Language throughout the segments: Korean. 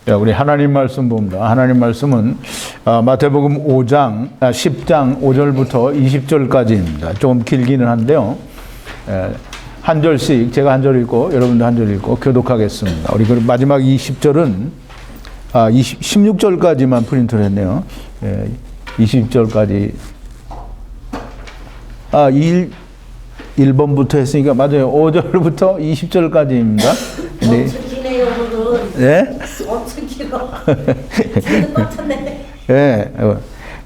자, 우리 하나님 말씀 봅니다. 하나님 말씀은 마태복음 10장 5절부터 20절까지입니다. 조금 길기는 한데요. 한 절씩 제가 한 절 읽고 여러분도 한 절 읽고 교독하겠습니다. 우리 그 마지막 20절은 16절까지만 프린트를 했네요. 20절까지 1번부터 했으니까 맞아요. 5절부터 20절까지입니다. 네. 네? 엄청 길어. 길는 것 같은데. 네.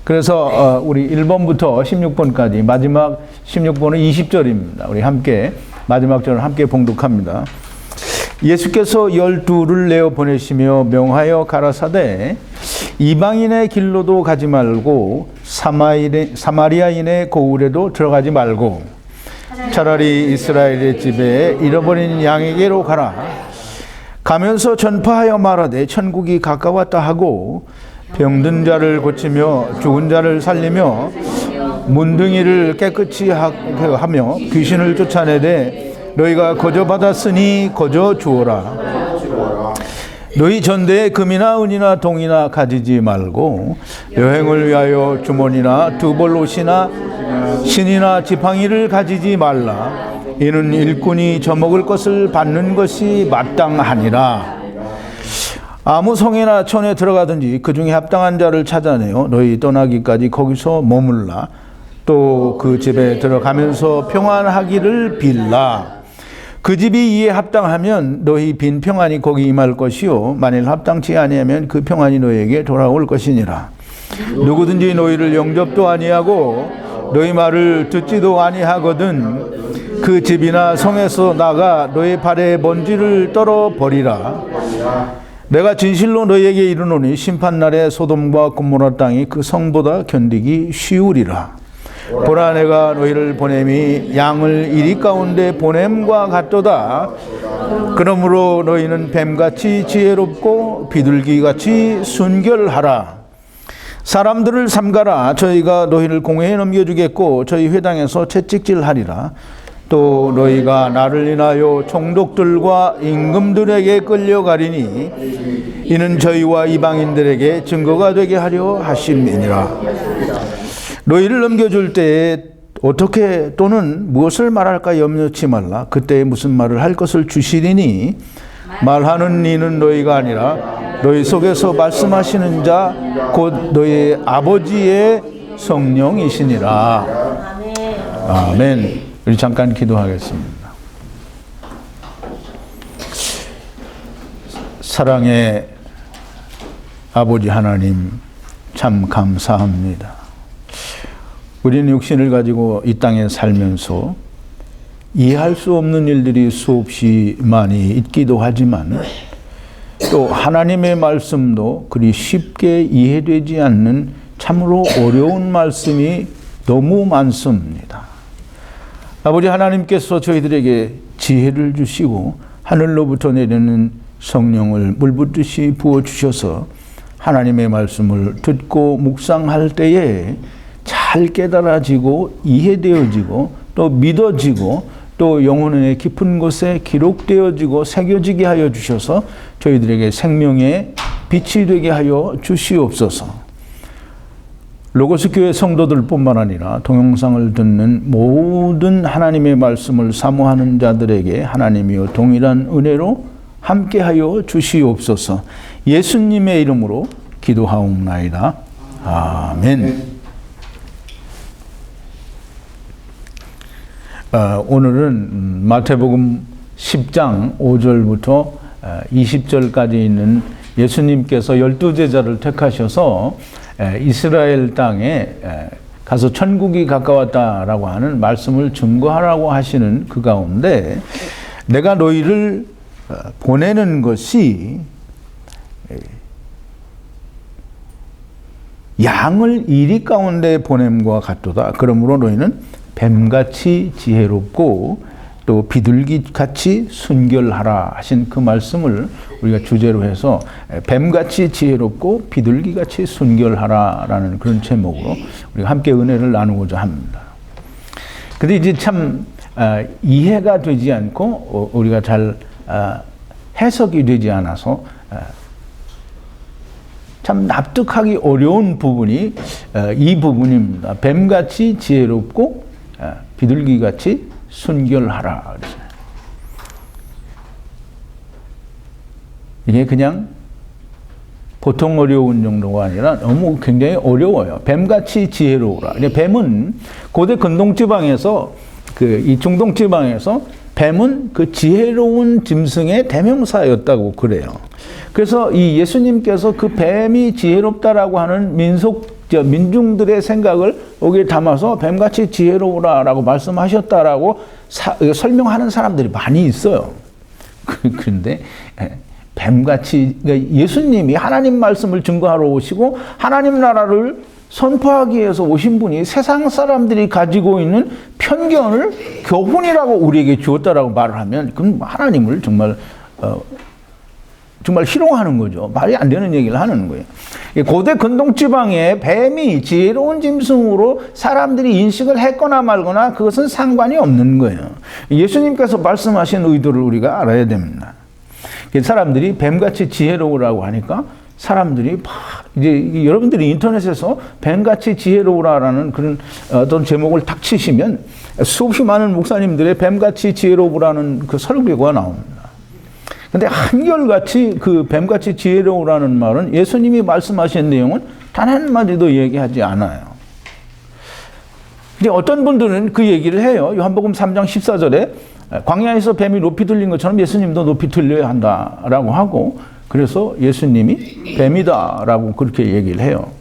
그래서 우리 1번부터 16번까지 마지막 16번은 20절입니다. 우리 함께 마지막 절을 함께 봉독합니다. 예수께서 12를 내어 보내시며 명하여 가라사대 이방인의 길로도 가지 말고 사마리아인의 고을에도 들어가지 말고 차라리 이스라엘의 집에 잃어버린 양에게로 가라. 가면서 전파하여 말하되 천국이 가까웠다 하고 병든 자를 고치며 죽은 자를 살리며 문둥이를 깨끗이 하며 귀신을 쫓아내되 너희가 거저 받았으니 거저 주어라. 너희 전대에 금이나 은이나 동이나 가지지 말고 여행을 위하여 주머니나 두벌 옷이나 신이나 지팡이를 가지지 말라. 이는 일꾼이 저먹을 것을 받는 것이 마땅하니라. 아무 성이나 촌에 들어가든지 그 중에 합당한 자를 찾아내어 너희 떠나기까지 거기서 머물라. 또 그 집에 들어가면서 평안하기를 빌라. 그 집이 이에 합당하면 너희 빈 평안이 거기 임할 것이요 만일 합당치 아니하면 그 평안이 너희에게 돌아올 것이니라. 누구든지 너희를 영접도 아니하고 너희 말을 듣지도 아니하거든 그 집이나 성에서 나가 너희 발에 먼지를 떨어 버리라. 내가 진실로 너희에게 이르노니 심판날에 소돔과 고모라 땅이 그 성보다 견디기 쉬우리라. 보라 내가 너희를 보냄이 양을 이리 가운데 보냄과 같도다. 그러므로 너희는 뱀같이 지혜롭고 비둘기같이 순결하라. 사람들을 삼가라. 저희가 너희를 공회에 넘겨주겠고 저희 회당에서 채찍질하리라. 또 너희가 나를 인하여 총독들과 임금들에게 끌려가리니 이는 저희와 이방인들에게 증거가 되게 하려 하심이니라. 너희를 넘겨줄 때에 어떻게 또는 무엇을 말할까 염려치 말라. 그때 무슨 말을 할 것을 주시리니 말하는 이는 너희가 아니라 너희 속에서 말씀하시는 자 곧 너희 아버지의 성령이시니라. 아멘. 우리 잠깐 기도하겠습니다. 사랑의 아버지 하나님 참 감사합니다. 우리는 육신을 가지고 이 땅에 살면서 이해할 수 없는 일들이 수없이 많이 있기도 하지만 또 하나님의 말씀도 그리 쉽게 이해되지 않는 참으로 어려운 말씀이 너무 많습니다. 아버지 하나님께서 저희들에게 지혜를 주시고 하늘로부터 내리는 성령을 물붓듯이 부어주셔서 하나님의 말씀을 듣고 묵상할 때에 잘 깨달아지고 이해되어지고 또 믿어지고 또 영혼의 깊은 곳에 기록되어지고 새겨지게 하여 주셔서 저희들에게 생명의 빛이 되게 하여 주시옵소서. 로고스 교회 성도들뿐만 아니라 동영상을 듣는 모든 하나님의 말씀을 사모하는 자들에게 하나님이여 동일한 은혜로 함께하여 주시옵소서. 예수님의 이름으로 기도하옵나이다. 아멘. 오늘은 마태복음 10장 5절부터 20절까지 있는 예수님께서 12제자를 택하셔서 이스라엘 땅에 가서 천국이 가까웠다라고 하는 말씀을 증거하라고 하시는 그 가운데 내가 너희를 보내는 것이 양을 이리 가운데 보냄과 같도다. 그러므로 너희는 뱀같이 지혜롭고 또 비둘기같이 순결하라 하신 그 말씀을 우리가 주제로 해서 뱀같이 지혜롭고 비둘기같이 순결하라라는 그런 제목으로 우리가 함께 은혜를 나누고자 합니다. 근데 이제 참 이해가 되지 않고 우리가 잘 해석이 되지 않아서 참 납득하기 어려운 부분이 이 부분입니다. 뱀같이 지혜롭고 비둘기같이 순결하라 그랬어요. 이게 그냥 보통 어려운 정도가 아니라 너무 굉장히 어려워요. 뱀같이 지혜로우라. 뱀은 고대 근동지방에서 이 중동지방에서 뱀은 그 지혜로운 짐승의 대명사였다고 그래요. 그래서 이 예수님께서 그 뱀이 지혜롭다라고 하는 민중들의 생각을 여기에 담아서 뱀같이 지혜로우라라고 말씀하셨다라고 설명하는 사람들이 많이 있어요. 그런데 뱀같이, 그러니까 예수님이 하나님 말씀을 증거하러 오시고 하나님 나라를 선포하기 위해서 오신 분이 세상 사람들이 가지고 있는 편견을 교훈이라고 우리에게 주었다라고 말을 하면 그건 하나님을 정말 희롱하는 거죠. 말이 안 되는 얘기를 하는 거예요. 고대 근동지방에 뱀이 지혜로운 짐승으로 사람들이 인식을 했거나 말거나 그것은 상관이 없는 거예요. 예수님께서 말씀하신 의도를 우리가 알아야 됩니다. 사람들이 뱀같이 지혜로우라고 하니까 사람들이 이제 여러분들이 인터넷에서 뱀같이 지혜로우라라는 그런 어떤 제목을 탁 치시면 수없이 많은 목사님들의 뱀같이 지혜로우라는 그 설교가 나옵니다. 근데 한결같이 그 뱀같이 지혜로우라는 말은 예수님이 말씀하신 내용은 단 한마디도 얘기하지 않아요. 근데 어떤 분들은 그 얘기를 해요. 요한복음 3장 14절에 광야에서 뱀이 높이 들린 것처럼 예수님도 높이 들려야 한다라고 하고, 그래서 예수님이 뱀이다라고 그렇게 얘기를 해요.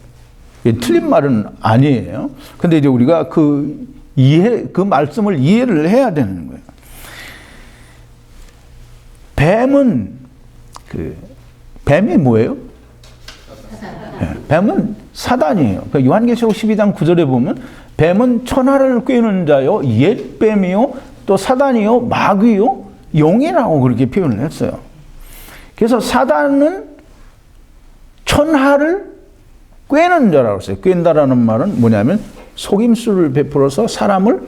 틀린 말은 아니에요. 근데 이제 우리가 그 말씀을 이해를 해야 되는 거예요. 뱀이 뭐예요? 뱀은 사단이에요. 그러니까 요한계시록 12장 9절에 보면 뱀은 천하를 꿰는 자요, 옛뱀이요, 또 사단이요, 마귀요, 용이라고 그렇게 표현을 했어요. 그래서 사단은 천하를 꿰는 자라고 했어요. 꿰는다라는 말은 뭐냐면 속임수를 베풀어서 사람을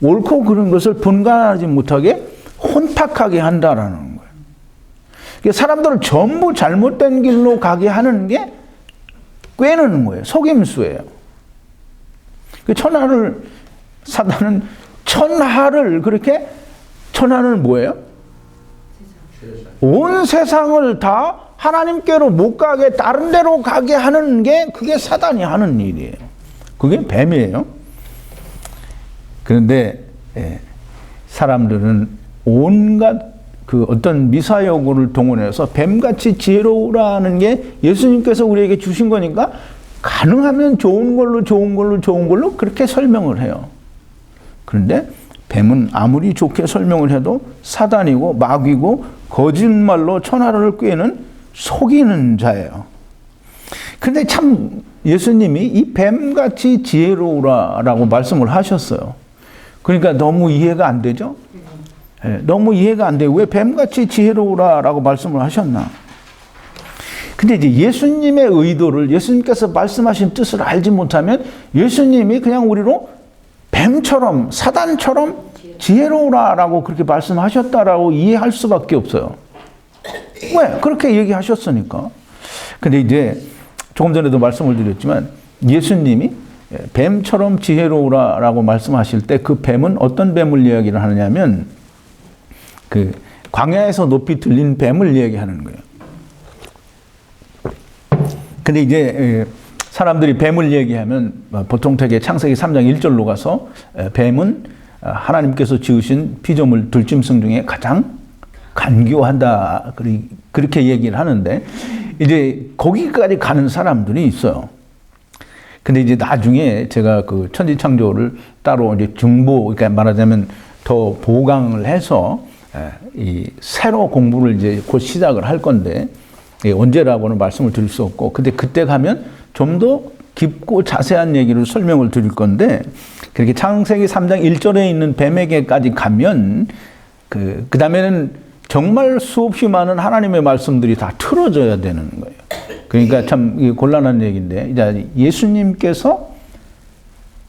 옳고 그른 것을 분간하지 못하게 혼탁하게 한다라는 거예요. 그러니까 사람들을 전부 잘못된 길로 가게 하는 게 꿰는 거예요. 속임수예요. 사단은 천하를 그렇게, 천하는 뭐예요? 온 세상을 다 하나님께로 못 가게 다른 데로 가게 하는 게 그게 사단이 하는 일이에요. 그게 뱀이에요. 그런데 사람들은 온갖 그 어떤 미사여구를 동원해서 뱀같이 지혜로우라는 게 예수님께서 우리에게 주신 거니까 가능하면 좋은 걸로 그렇게 설명을 해요. 그런데 뱀은 아무리 좋게 설명을 해도 사단이고 마귀고 거짓말로 천하를 꿰는 속이는 자예요. 그런데 참 예수님이 이 뱀같이 지혜로우라라고 말씀을 하셨어요. 그러니까 너무 이해가 안 되죠? 너무 이해가 안 돼요. 왜 뱀같이 지혜로우라라고 말씀을 하셨나? 근데 이제 예수님의 의도를, 예수님께서 말씀하신 뜻을 알지 못하면 예수님이 그냥 우리로 뱀처럼, 사단처럼 지혜로우라라고 그렇게 말씀하셨다라고 이해할 수밖에 없어요. 왜? 그렇게 얘기하셨으니까. 근데 이제 조금 전에도 말씀을 드렸지만 예수님이 뱀처럼 지혜로우라라고 말씀하실 때 그 뱀은 어떤 뱀을 이야기를 하느냐면 그 광야에서 높이 들린 뱀을 이야기하는 거예요. 근데 이제 사람들이 뱀을 얘기하면 보통 되게 창세기 3장 1절로 가서 뱀은 하나님께서 지으신 피조물 들짐승 중에 가장 간교하다 그렇게 얘기를 하는데 이제 거기까지 가는 사람들이 있어요. 근데 이제 나중에 제가 그 천지창조를 따로 이제 그러니까 말하자면 더 보강을 해서 이 새로 공부를 이제 곧 시작을 할 건데 언제라고는 말씀을 드릴 수 없고, 근데 그때 가면 좀 더 깊고 자세한 얘기를 설명을 드릴 건데, 그렇게 창세기 3장 1절에 있는 뱀에게까지 가면 그 다음에는 정말 수없이 많은 하나님의 말씀들이 다 틀어져야 되는 거예요. 그러니까 참 곤란한 얘기인데, 이제 예수님께서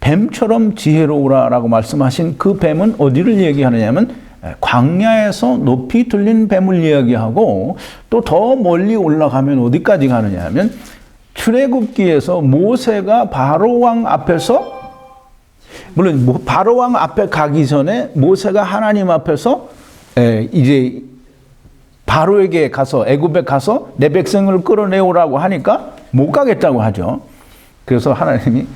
뱀처럼 지혜로우라라고 말씀하신 그 뱀은 어디를 얘기하느냐면 광야에서 높이 들린 뱀을 이야기하고 또 더 멀리 올라가면 어디까지 가느냐 하면 출애굽기에서 모세가 바로 왕 앞에서, 물론 바로 왕 앞에 가기 전에 모세가 하나님 앞에서 이제 바로에게 가서 애굽에 가서 내 백성을 끌어내오라고 하니까 못 가겠다고 하죠. 그래서 하나님이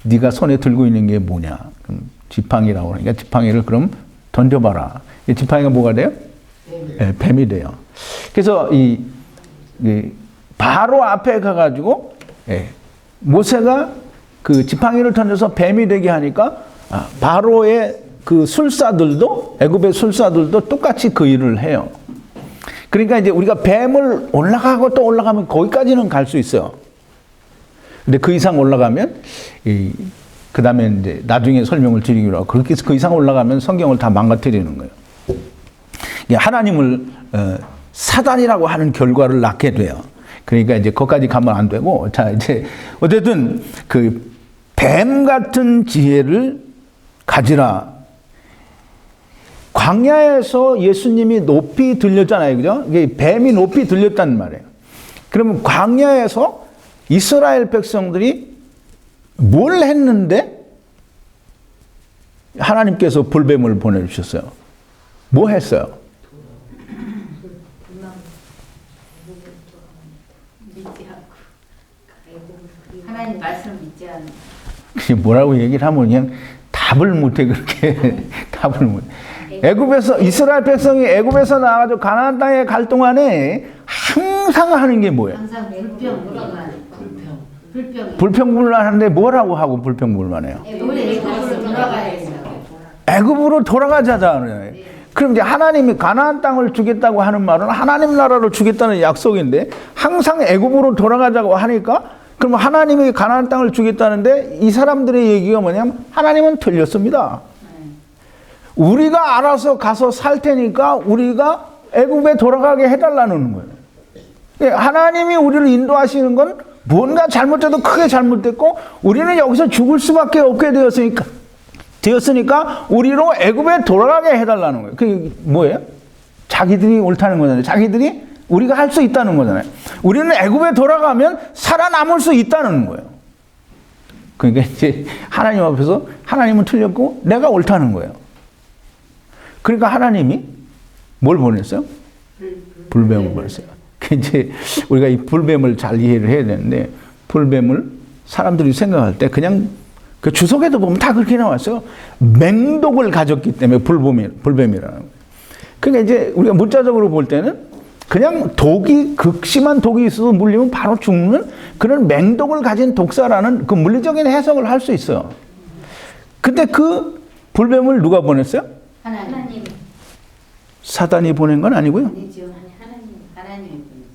네가 손에 들고 있는 게 뭐냐? 그럼 지팡이라고 하니까 지팡이를 그럼 던져봐라. 이 지팡이가 뭐가 돼요? 뱀이 돼요. 그래서 이 바로 앞에 가가지고 모세가 그 지팡이를 던져서 뱀이 되게 하니까 바로의 그 술사들도, 애굽의 술사들도 똑같이 그 일을 해요. 그러니까 이제 우리가 뱀을 올라가고 또 올라가면 거기까지는 갈 수 있어요. 근데 그 이상 올라가면 그 다음에 이제 나중에 설명을 드리기로 하고, 그렇게 해서 그 이상 올라가면 성경을 다 망가뜨리는 거예요. 하나님을 사단이라고 하는 결과를 낳게 돼요. 그러니까 이제 거기까지 가면 안 되고, 자 이제 어쨌든 그 뱀 같은 지혜를 가지라. 광야에서 예수님이 높이 들렸잖아요, 그죠? 이게 뱀이 높이 들렸단 말이에요. 그러면 광야에서 이스라엘 백성들이 뭘 했는데 하나님께서 불뱀을 보내주셨어요? 뭐 했어요? 하나님 말씀을 믿지 않는. 그게 뭐라고 얘기를 하면 그냥 답을 못해, 그렇게. 답을 못해. 애굽에서, 이스라엘 백성이 애굽에서 나와가지고 가나안 땅에 갈 동안에 항상 하는 게 뭐예요? 항상 불평불만하는데 뭐라고 하고 불평불만해요? 애굽으로 돌아가야 된다. 애굽으로 돌아가자잖아요. 그럼 이제 하나님이 가나안 땅을 주겠다고 하는 말은 하나님 나라를 주겠다는 약속인데 항상 애굽으로 돌아가자고 하니까, 그럼 하나님이 가나안 땅을 주겠다는데 이 사람들의 얘기가 뭐냐면 하나님은 틀렸습니다. 우리가 알아서 가서 살 테니까 우리가 애굽에 돌아가게 해달라는 거예요. 하나님이 우리를 인도하시는 건 뭔가 잘못돼도 크게 잘못됐고 우리는 여기서 죽을 수밖에 없게 되었으니까 우리로 애굽에 돌아가게 해달라는 거예요. 그게 뭐예요? 자기들이 옳다는 거잖아요. 자기들이 우리가 할 수 있다는 거잖아요. 우리는 애굽에 돌아가면 살아남을 수 있다는 거예요. 그러니까 이제 하나님 앞에서 하나님은 틀렸고 내가 옳다는 거예요. 그러니까 하나님이 뭘 보냈어요? 불뱀을 보냈어요. 이제 우리가 이 불뱀을 잘 이해를 해야 되는데, 불뱀을 사람들이 생각할 때 그냥 그 주석에도 보면 다 그렇게 나왔어요. 맹독을 가졌기 때문에 불뱀이라는 거예요. 그러니까 이제 우리가 문자적으로 볼 때는 그냥 독이, 극심한 독이 있어서 물리면 바로 죽는 그런 맹독을 가진 독사라는 그 물리적인 해석을 할 수 있어요. 근데 그 불뱀을 누가 보냈어요? 하나님. 사단이 보낸 건 아니고요. 아니죠. 하나님이 보냈어요.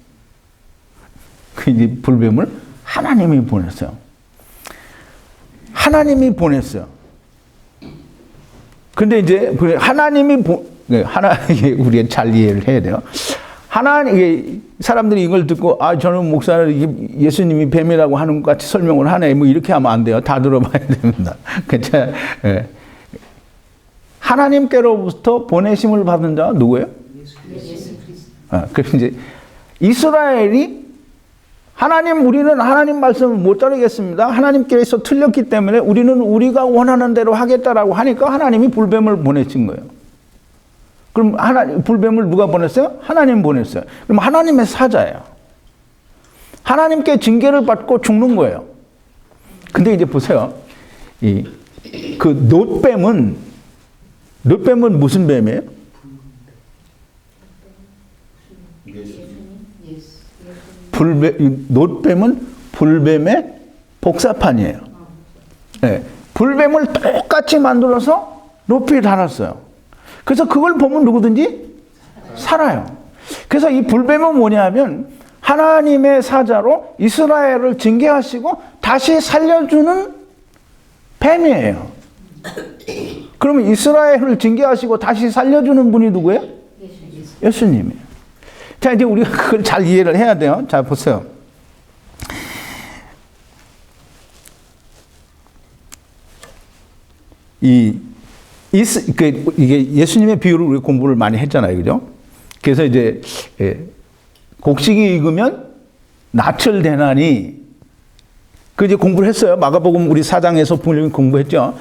그 이제 불뱀을 하나님이 보냈어요. 하나님이 보냈어요. 근데 이제 하나님이 우리가 잘 이해를 해야 돼요. 사람들이 이걸 듣고, 저는 목사는 예수님이 뱀이라고 하는 것 같이 설명을 하네. 뭐 이렇게 하면 안 돼요. 다 들어봐야 됩니다. 그렇죠? 하나님께로부터 보내심을 받은 자가 누구예요? 예수 그리스도. 그래서 이제 이스라엘이 우리는 하나님 말씀을 못 따르겠습니다. 하나님께서 틀렸기 때문에 우리는 우리가 원하는 대로 하겠다라고 하니까 하나님이 불뱀을 보내신 거예요. 그럼 불뱀을 누가 보냈어요? 하나님 보냈어요. 그럼 하나님의 사자예요. 하나님께 징계를 받고 죽는 거예요. 근데 이제 보세요. 그 놋뱀은 무슨 뱀이에요? 놋뱀은 불뱀의 복사판이에요. 네. 불뱀을 똑같이 만들어서 높이 달았어요. 그래서 그걸 보면 누구든지 살아요. 그래서 이 불뱀은 뭐냐면 하나님의 사자로 이스라엘을 징계하시고 다시 살려주는 뱀이에요. 그러면 이스라엘을 징계하시고 다시 살려주는 분이 누구예요? 예수님이에요. 자, 이제 우리가 그걸 잘 이해를 해야 돼요. 자, 보세요. 이게 예수님의 비유를 우리 공부를 많이 했잖아요, 그죠? 그래서 이제 곡식이 익으면 낯을 대나니 그 이제 공부를 했어요. 마가복음 우리 4장에서 분명히 공부했죠.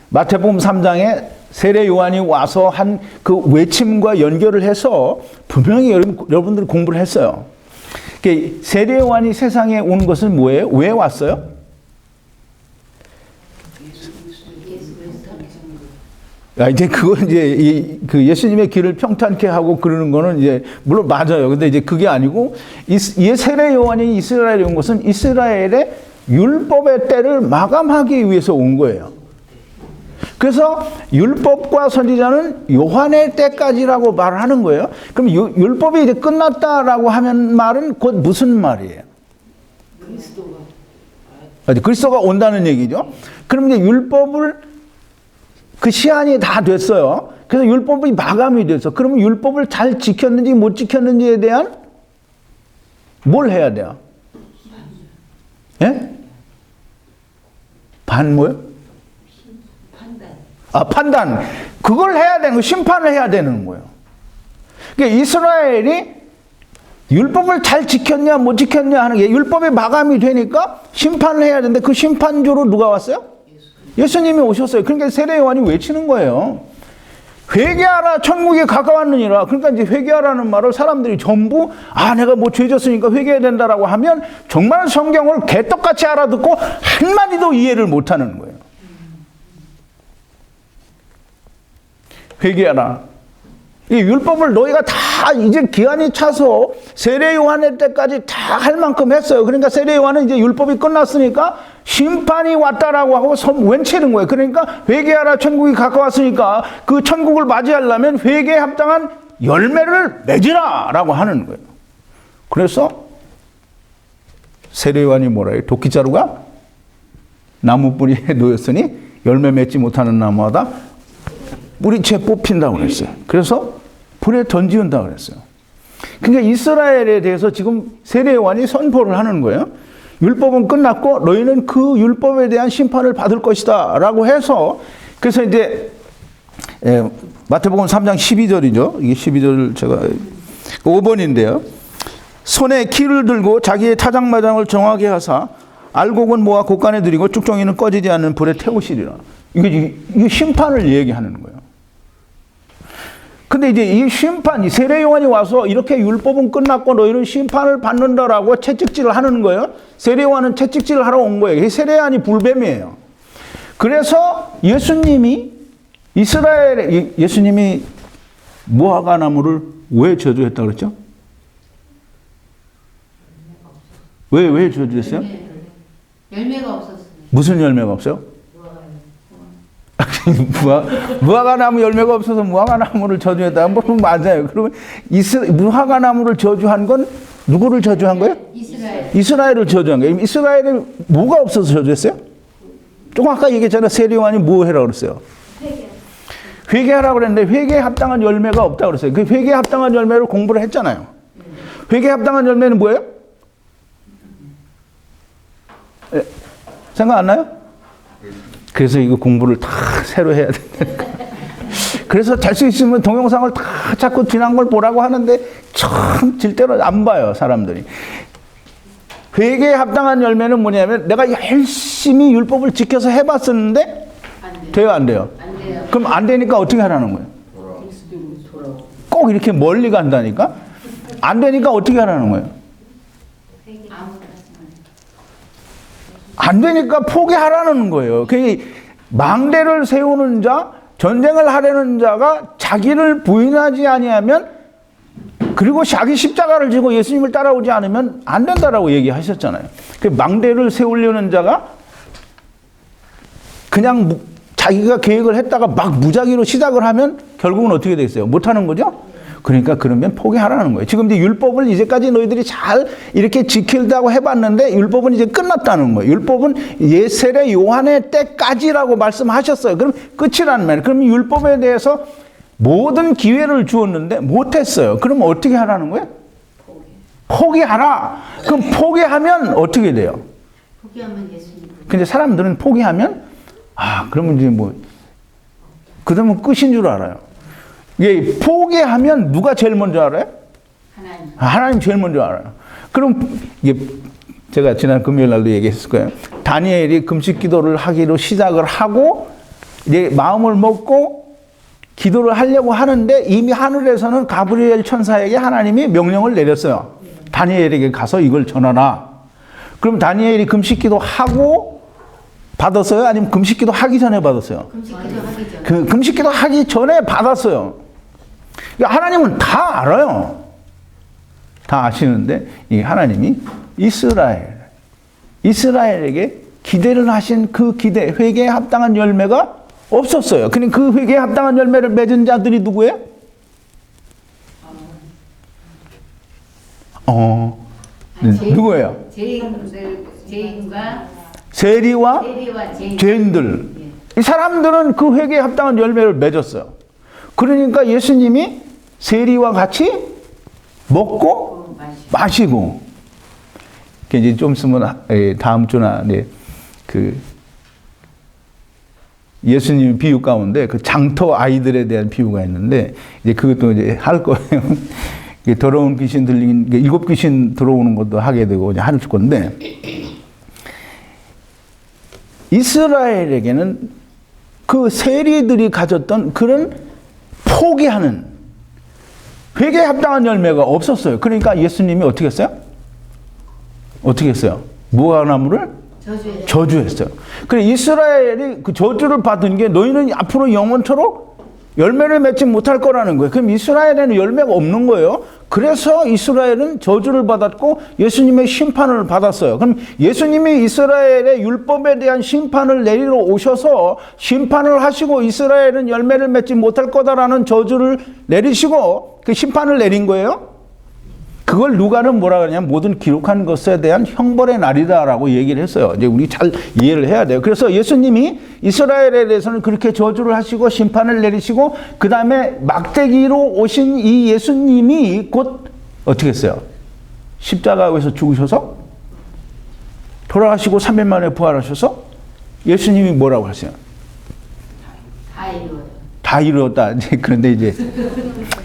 마태복음 3장에 세례 요한이 와서 한 그 외침과 연결을 해서 분명히 여러분들이 공부를 했어요. 세례 요한이 세상에 온 것은 뭐예요? 왜 왔어요? 이제 그건 이제 그 예수님의 길을 평탄케 하고 그러는 거는 이제 물론 맞아요. 근데 이제 그게 아니고 이 세례 요한이 이스라엘에 온 것은 이스라엘의 율법의 때를 마감하기 위해서 온 거예요. 그래서 율법과 선지자는 요한의 때까지라고 말을 하는 거예요. 그럼 율법이 이제 끝났다라고 하면 말은 곧 무슨 말이에요? 그리스도가 온다는 얘기죠. 그럼 이제 율법을 그 시한이 다 됐어요. 그래서 율법이 마감이 됐어. 그러면 율법을 잘 지켰는지 못 지켰는지에 대한 뭘 해야 돼요? 예? 뭐요? 판단. 그걸 해야 되는 거, 심판을 해야 되는 거예요. 그러니까 이스라엘이 율법을 잘 지켰냐, 못 지켰냐 하는 게 율법이 마감이 되니까 심판을 해야 되는데 그 심판주로 누가 왔어요? 예수님이 오셨어요. 그러니까 세례 요한이 외치는 거예요. 회개하라, 천국이 가까웠느니라. 그러니까 이제 회개하라는 말을 사람들이 전부 내가 뭐 죄졌으니까 회개해야 된다라고 하면 정말 성경을 개떡같이 알아듣고 한마디도 이해를 못하는 거예요. 회개하라. 이 율법을 너희가 다 이제 기한이 차서 세례 요한의 때까지 다 할 만큼 했어요. 그러니까 세례 요한은 이제 율법이 끝났으니까 심판이 왔다라고 하고 외치는 거예요. 그러니까 회개하라, 천국이 가까웠으니까 그 천국을 맞이하려면 회개에 합당한 열매를 맺으라라고 하는 거예요. 그래서 세례 요한이 뭐라 해요? 도끼자루가 나무 뿌리에 놓였으니 열매 맺지 못하는 나무마다 뿌리채 뽑힌다고 그랬어요. 그래서 불에 던지운다고 그랬어요. 그러니까 이스라엘에 대해서 지금 세례 요한이 선포를 하는 거예요. 율법은 끝났고 너희는 그 율법에 대한 심판을 받을 것이다 라고 해서 그래서 이제 마태복음 3장 12절이죠. 이게 12절 제가 5번인데요. 손에 키를 들고 자기의 타작마장을 정하게 하사 알곡은 모아 곳간에 들이고 쭉정이는 꺼지지 않는 불에 태우시리라. 이게 심판을 얘기하는 거예요. 근데 이제 이 심판, 세례 요한이 와서 이렇게 율법은 끝났고 너희는 심판을 받는다라고 채찍질을 하는 거예요. 세례 요한은 채찍질을 하러 온 거예요. 세례 요한이 불뱀이에요. 그래서 예수님이 무화과 나무를 왜 저주했다고 그랬죠? 왜 저주했어요? 열매가 없었어요. 무슨 열매가 없어요? 무화과 나무 열매가 없어서 무화과 나무를 저주했다. 뭐 맞아요. 그러면 무화과 나무를 저주한 건 누구를 저주한 거예요? 이스라엘을 저주한 거예요. 이스라엘에 뭐가 없어서 저주했어요? 조금 아까 얘기했잖아요. 세례 요한이 뭐 해라 그랬어요? 회개하라고 그랬는데 회개에 합당한 열매가 없다고 그랬어요. 그 회개에 합당한 열매를 공부를 했잖아요. 회개에 합당한 열매는 뭐예요? 생각 안 나요? 그래서 이거 공부를 다 새로 해야 돼. 그래서 될 수 있으면 동영상을 다 자꾸 지난 걸 보라고 하는데 참 질대로 안 봐요, 사람들이. 회개에 합당한 열매는 뭐냐면 내가 열심히 율법을 지켜서 해봤었는데 돼요, 안 돼요? 안 돼요. 그럼 안 되니까 어떻게 하라는 거예요? 꼭 이렇게 멀리 간다니까? 안 되니까 어떻게 하라는 거예요? 안 되니까 포기하라는 거예요. 그 망대를 세우는 자, 전쟁을 하려는 자가 자기를 부인하지 아니하면 그리고 자기 십자가를 지고 예수님을 따라오지 않으면 안 된다라고 얘기하셨잖아요. 그 망대를 세우려는 자가 그냥 자기가 계획을 했다가 막 무작위로 시작을 하면 결국은 어떻게 되겠어요? 못하는 거죠? 그러니까 그러면 포기하라는 거예요. 지금 이제 율법을 이제까지 너희들이 잘 이렇게 지키려고 해봤는데 율법은 이제 끝났다는 거예요. 율법은 세례 요한의 때까지라고 말씀하셨어요. 그럼 끝이라는 말이에요. 그럼 율법에 대해서 모든 기회를 주었는데 못했어요. 그럼 어떻게 하라는 거예요? 포기하라. 그럼 포기하면 어떻게 돼요? 포기하면 예수님. 근데 사람들은 포기하면 그러면 이제 뭐 그러면 끝인 줄 알아요. 이게 포기하면 누가 제일 먼저 알아요? 하나님. 하나님 제일 먼저 알아요. 그럼 이게 제가 지난 금요일 날도 얘기했을 거예요. 다니엘이 금식 기도를 하기로 시작을 하고 이제 마음을 먹고 기도를 하려고 하는데 이미 하늘에서는 가브리엘 천사에게 하나님이 명령을 내렸어요. 다니엘에게 가서 이걸 전하라. 그럼 다니엘이 금식 기도하고 받았어요? 아니면 금식 기도하기 전에 받았어요? 금식 기도하기 전. 그 금식 기도하기 전에 받았어요. 그러니까 하나님은 다 알아요. 다 아시는데 이 하나님이 이스라엘에게 기대를 하신 그 기대, 회개에 합당한 열매가 없었어요. 그러니까 그 회개에 합당한 열매를 맺은 자들이 누구예요? 누구예요? 죄인과 세리와 죄인. 죄인들. 이 사람들은 그 회개에 합당한 열매를 맺었어요. 그러니까 예수님이 세리와 같이 먹고 마시고. 이제 좀 있으면 다음 주나 그 예수님 비유 가운데 그 장터 아이들에 대한 비유가 있는데 이제 그것도 이제 할 거예요. 더러운 귀신 들린 7 귀신 들어오는 것도 하게 되고 이제 할 건데 이스라엘에게는 그 세리들이 가졌던 그런 포기하는 회개에 합당한 열매가 없었어요. 그러니까 예수님이 어떻게 했어요? 어떻게 했어요? 무화과나무를 저주했어요. 그래 이스라엘이 그 저주를 받은 게 너희는 앞으로 영원토록 열매를 맺지 못할 거라는 거예요. 그럼 이스라엘에는 열매가 없는 거예요. 그래서 이스라엘은 저주를 받았고 예수님의 심판을 받았어요. 그럼 예수님이 이스라엘의 율법에 대한 심판을 내리러 오셔서 심판을 하시고 이스라엘은 열매를 맺지 못할 거다라는 저주를 내리시고 그 심판을 내린 거예요. 그걸 누가는 뭐라 그러냐면 모든 기록한 것에 대한 형벌의 날이다라고 얘기를 했어요. 이제 우리 잘 이해를 해야 돼요. 그래서 예수님이 이스라엘에 대해서는 그렇게 저주를 하시고 심판을 내리시고 그 다음에 막대기로 오신 이 예수님이 곧 어떻게 했어요? 십자가에서 죽으셔서 돌아가시고 3일 만에 부활하셔서 예수님이 뭐라고 하세요? 다 이루었다. 그런데 이제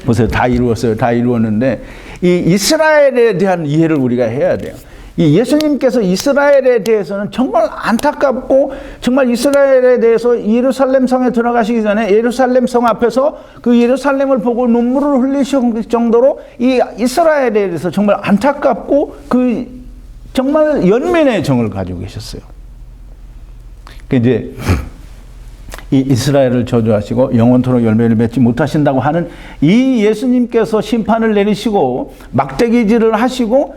보세요. 다 이루었어요. 다 이루었는데 이 이스라엘에 대한 이해를 우리가 해야 돼요. 이 예수님께서 이스라엘에 대해서는 정말 안타깝고 정말 이스라엘에 대해서 예루살렘 성에 들어가시기 전에 예루살렘 성 앞에서 그 예루살렘을 보고 눈물을 흘리실 정도로 이 이스라엘에 대해서 정말 안타깝고 그 정말 연민의 정을 가지고 계셨어요. 이제 이 이스라엘을 저주하시고 영원토록 열매를 맺지 못하신다고 하는 이 예수님께서 심판을 내리시고 막대기질을 하시고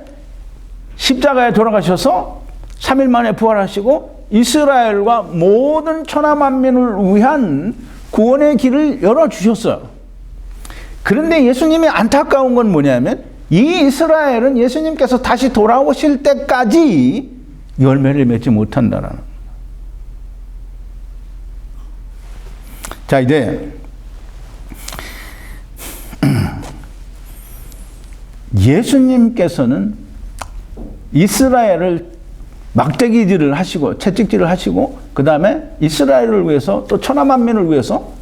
십자가에 돌아가셔서 3일 만에 부활하시고 이스라엘과 모든 천하 만민을 위한 구원의 길을 열어주셨어요. 그런데 예수님이 안타까운 건 뭐냐면 이 이스라엘은 예수님께서 다시 돌아오실 때까지 열매를 맺지 못한다는 거예요. 자, 이제 예수님께서는 이스라엘을 막대기질을 하시고 채찍질을 하시고 그 다음에 이스라엘을 위해서 또 천하 만민을 위해서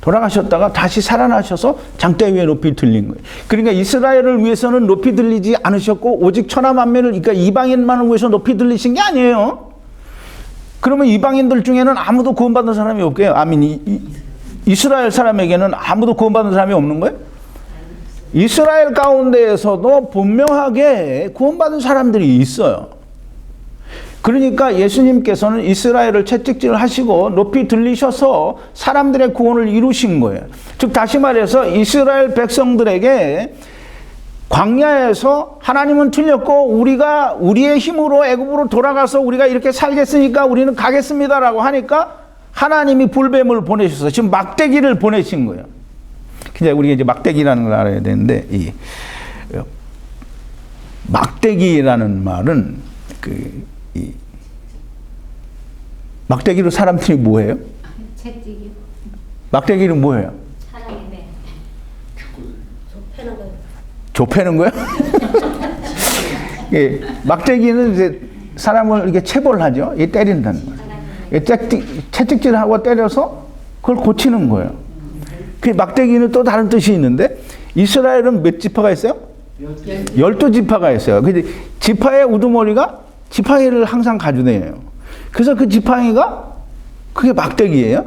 돌아가셨다가 다시 살아나셔서 장대 위에 높이 들린 거예요. 그러니까 이스라엘을 위해서는 높이 들리지 않으셨고 오직 천하 만민을 그러니까 이방인만을 위해서 높이 들리신 게 아니에요. 그러면 이방인들 중에는 아무도 구원받은 사람이 없게요. 이스라엘 사람에게는 아무도 구원받은 사람이 없는 거예요? 이스라엘 가운데에서도 분명하게 구원받은 사람들이 있어요. 그러니까 예수님께서는 이스라엘을 채찍질을 하시고 높이 들리셔서 사람들의 구원을 이루신 거예요. 즉 다시 말해서 이스라엘 백성들에게 광야에서 하나님은 틀렸고 우리가 우리의 힘으로 애굽으로 돌아가서 우리가 이렇게 살겠으니까 우리는 가겠습니다라고 하니까 하나님이 불뱀을 보내셔서 지금 막대기를 보내신 거예요. 그냥 우리가 이제 막대기라는 걸 알아야 되는데 이 막대기라는 말은 이 막대기로 사람들이 뭐해요? 채찍이요. 막대기는 뭐해요? 사람이네. 좁혀는 거예요. 좁히는 거예요? 예, 막대기는 이제 사람을 이렇게 체벌하죠. 이 때린다는 거예요. 채찍질하고 때려서 그걸 고치는 거예요. 그 막대기는 또 다른 뜻이 있는데 이스라엘은 몇 지파가 있어요? 12지파가 있어요. 근데 지파의 우두머리가 지팡이를 항상 가지고 다녀요. 그래서 그 지팡이가 그게 막대기예요.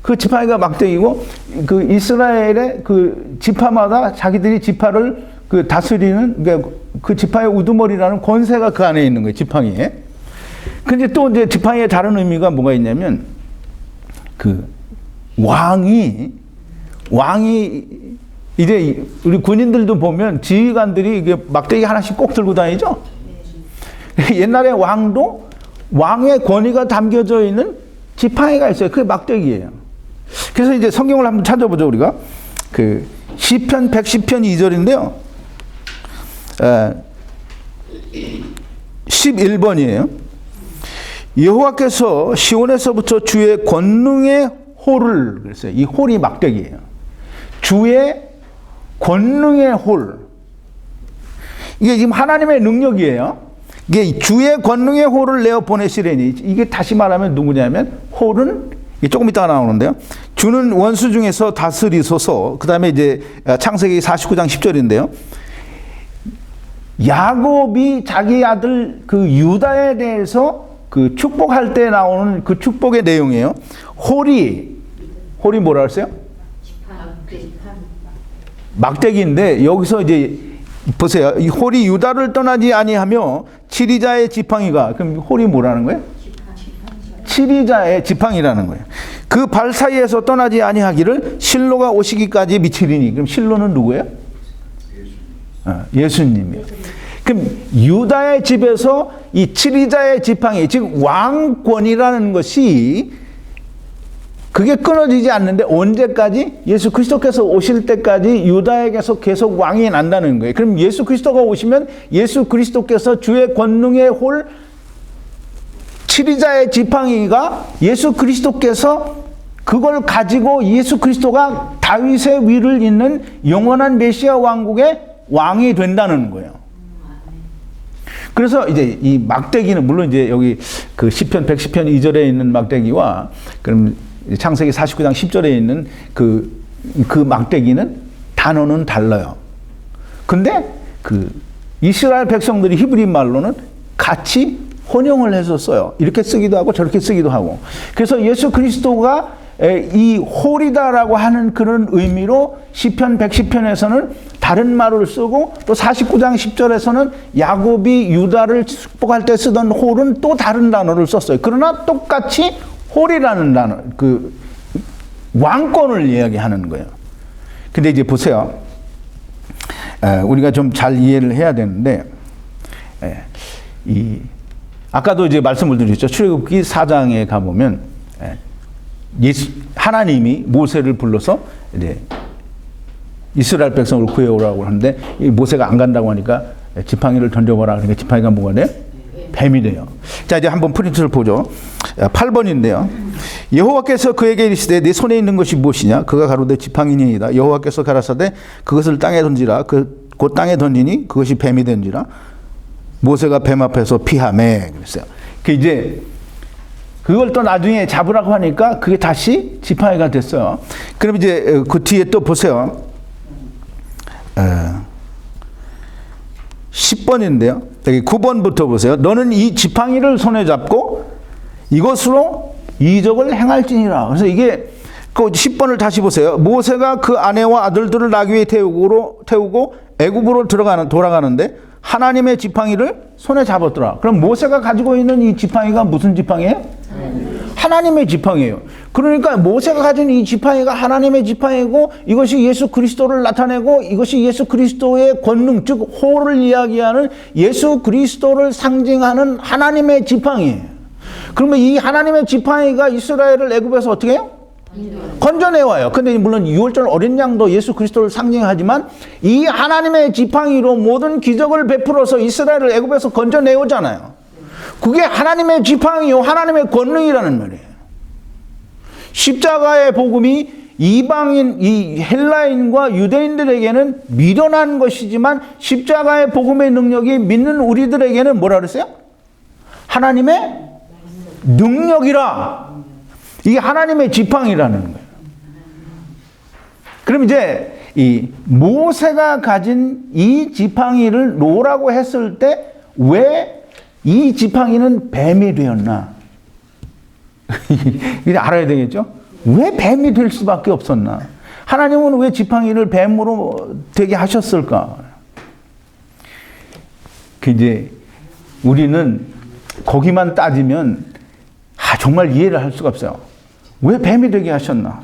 그 지팡이가 막대기고 그 이스라엘의 그 지파마다 자기들이 지파를 그 다스리는 그러니까 그 지파의 우두머리라는 권세가 그 안에 있는 거예요. 지팡이에. 근데 또 이제 지팡이의 다른 의미가 뭐가 있냐면 그 왕이 이제 우리 군인들도 보면 지휘관들이 이게 막대기 하나씩 꼭 들고 다니죠. 옛날에 왕도 왕의 권위가 담겨져 있는 지팡이가 있어요. 그게 막대기예요. 그래서 이제 성경을 한번 찾아보죠, 우리가. 그 시편 110편 2절인데요. 11번이에요. 여호와께서 시온에서부터 주의 권능의 홀을 그랬어요. 이 홀이 막대기예요. 주의 권능의 홀. 이게 지금 하나님의 능력이에요. 이게 주의 권능의 홀을 내어 보내시려니. 이게 다시 말하면 누구냐면 홀은 조금 이따가 나오는데요. 주는 원수 중에서 다스리소서. 그 다음에 이제 창세기 49장 10절인데요. 야곱이 자기 아들 그 유다에 대해서 그 축복할 때 나오는 그 축복의 내용이에요. 홀이 뭐라 그랬어요? 막대기인데 여기서 이제 보세요. 이 홀이 유다를 떠나지 아니하며 치리자의 지팡이가 그럼 홀이 뭐라는 거예요? 치리자의 지팡이라는 거예요. 그 발 사이에서 떠나지 아니하기를 실로가 오시기까지 미치리니. 그럼 실로는 누구예요? 예수님이에요. 그럼 유다의 집에서 이 치리자의 지팡이, 즉 왕권이라는 것이 그게 끊어지지 않는데 언제까지? 예수 그리스도께서 오실 때까지 유다에게서 계속 왕이 난다는 거예요. 그럼 예수 그리스도가 오시면 예수 그리스도께서 주의 권능의 홀 치리자의 지팡이가 예수 그리스도께서 그걸 가지고 예수 그리스도가 다윗의 위를 잇는 영원한 메시아 왕국의 왕이 된다는 거예요. 그래서 이제 이 막대기는 물론 이제 여기 그 시편 110편 2절에 있는 막대기와 그럼 창세기 49장 10절에 있는 그 막대기는 단어는 달라요. 근데 그 이스라엘 백성들이 히브리 말로는 같이 혼용을 해서 써요. 이렇게 쓰기도 하고 저렇게 쓰기도 하고. 그래서 예수 그리스도가 이 홀이다라고 하는 그런 의미로 시편 110편에서는 다른 말을 쓰고 또 49장 10절에서는 야곱이 유다를 축복할 때 쓰던 홀은 또 다른 단어를 썼어요. 그러나 똑같이 홀이라는 단어, 그 왕권을 이야기하는 거예요. 근데 이제 보세요. 우리가 좀 잘 이해를 해야 되는데 아까도 이제 말씀을 드렸죠. 출애굽기 4장에 가보면 하나님이 모세를 불러서 이제 이스라엘 백성을 구해오라고 하는데 이 모세가 안 간다고 하니까 지팡이를 던져봐라. 그러니까 지팡이가 뭐가 돼요? 뱀이 돼요. 자, 이제 한번 프린트를 보죠. 8번인데요. 여호와께서 그에게 이르시되 네 손에 있는 것이 무엇이냐? 그가 가로되 지팡이니이다. 여호와께서 가라사대 그것을 땅에 던지라. 곧 땅에 던지니 그것이 뱀이 된지라. 모세가 뱀 앞에서 피하매 그랬어요. 그 이제 그걸 또 나중에 잡으라고 하니까 그게 다시 지팡이가 됐어요. 그럼 이제 그 뒤에 또 보세요. 10번인데요. 여기 9번부터 보세요. 너는 이 지팡이를 손에 잡고 이것으로 이적을 행할지니라. 그래서 이게 그 10번을 다시 보세요. 모세가 그 아내와 아들들을 나귀 위에 태우고 애굽으로 돌아가는데 하나님의 지팡이를 손에 잡았더라. 그럼 모세가 가지고 있는 이 지팡이가 무슨 지팡이에요? 하나님의 지팡이에요. 그러니까 모세가 가진 이 지팡이가 하나님의 지팡이고 이것이 예수 그리스도를 나타내고 이것이 예수 그리스도의 권능, 즉 홀을 이야기하는 예수 그리스도를 상징하는 하나님의 지팡이에요. 그러면 이 하나님의 지팡이가 이스라엘을 애굽에서 어떻게 해요? 건져내와요. 근데 물론 6월절 어린 양도 예수 그리스도를 상징하지만 이 하나님의 지팡이로 모든 기적을 베풀어서 이스라엘을 애굽에서 건져내오잖아요. 그게 하나님의 지팡이요 하나님의 권능이라는 말이에요. 십자가의 복음이 이방인, 이 헬라인과 유대인들에게는 미련한 것이지만 십자가의 복음의 능력이 믿는 우리들에게는 뭐라 그랬어요? 하나님의 능력이라. 이게 하나님의 지팡이라는 거예요. 그럼 이제 이 모세가 가진 이 지팡이를 놓으라고 했을 때 왜 이 지팡이는 뱀이 되었나? 이제 알아야 되겠죠? 왜 뱀이 될 수밖에 없었나? 하나님은 왜 지팡이를 뱀으로 되게 하셨을까? 이제 우리는 거기만 따지면 정말 이해를 할 수가 없어요. 왜 뱀이 되게 하셨나?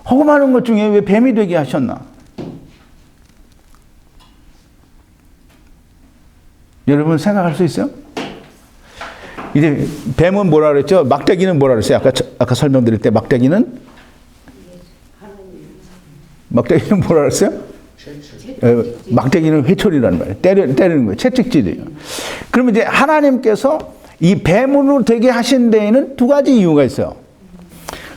하고 많은 것 중에 왜 뱀이 되게 하셨나? 여러분 생각할 수 있어요? 이제 뱀은 뭐라 그랬죠? 막대기는 뭐라 그랬어요? 아까 설명드릴 때 막대기는 뭐라 그랬어요? 막대기는 회초리라는 말이에요. 때리는 거예요. 채찍질이에요. 그러면 이제 하나님께서 이 뱀으로 되게 하신 데에는 두 가지 이유가 있어요.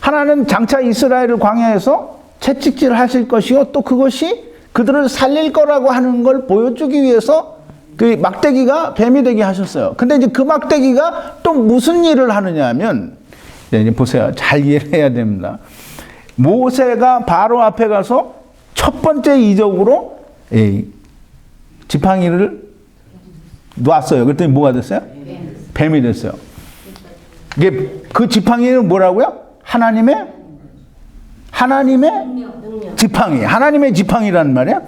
하나는 장차 이스라엘을 광야에서 채찍질 하실 것이요, 또 그것이 그들을 살릴 거라고 하는 걸 보여주기 위해서 그 막대기가 뱀이 되게 하셨어요. 근데 이제 그 막대기가 또 무슨 일을 하느냐 하면, 이제 보세요. 잘 이해를 해야 됩니다. 모세가 바로 앞에 가서 첫 번째 이적으로 지팡이를 놨어요. 그랬더니 뭐가 됐어요? 뱀이 됐어요. 이게 그 지팡이는 뭐라고요? 하나님의 지팡이. 하나님의 지팡이라는 말이야.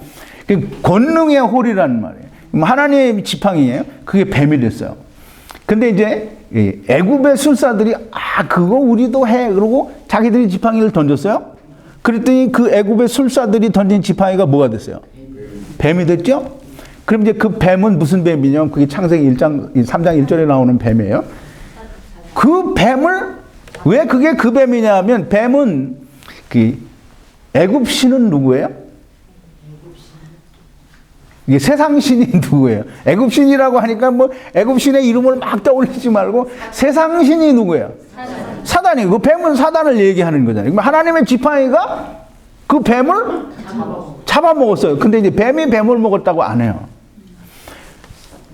권능의 홀이라는 말이에요. 하나님의 지팡이예요. 그게 뱀이 됐어요. 근데 이제 애굽의 술사들이 그거 우리도 해. 그러고 자기들이 지팡이를 던졌어요. 그랬더니 그 애굽의 술사들이 던진 지팡이가 뭐가 됐어요? 뱀이 됐죠? 그럼 이제 그 뱀은 무슨 뱀이냐면 그게 창세기 3장 1절에 나오는 뱀이에요. 그 뱀을 왜 그게 그 뱀이냐 하면 뱀은 애굽 신은 누구예요? 이게 세상 신이 누구예요? 애굽 신이라고 하니까 뭐 애굽 신의 이름을 막 떠올리지 말고 세상 신이 누구예요? 사단이에요. 그 뱀은 사단을 얘기하는 거잖아요. 하나님의 지팡이가 그 뱀을 잡아먹었어요. 근데 이제 뱀이 뱀을 먹었다고 안 해요.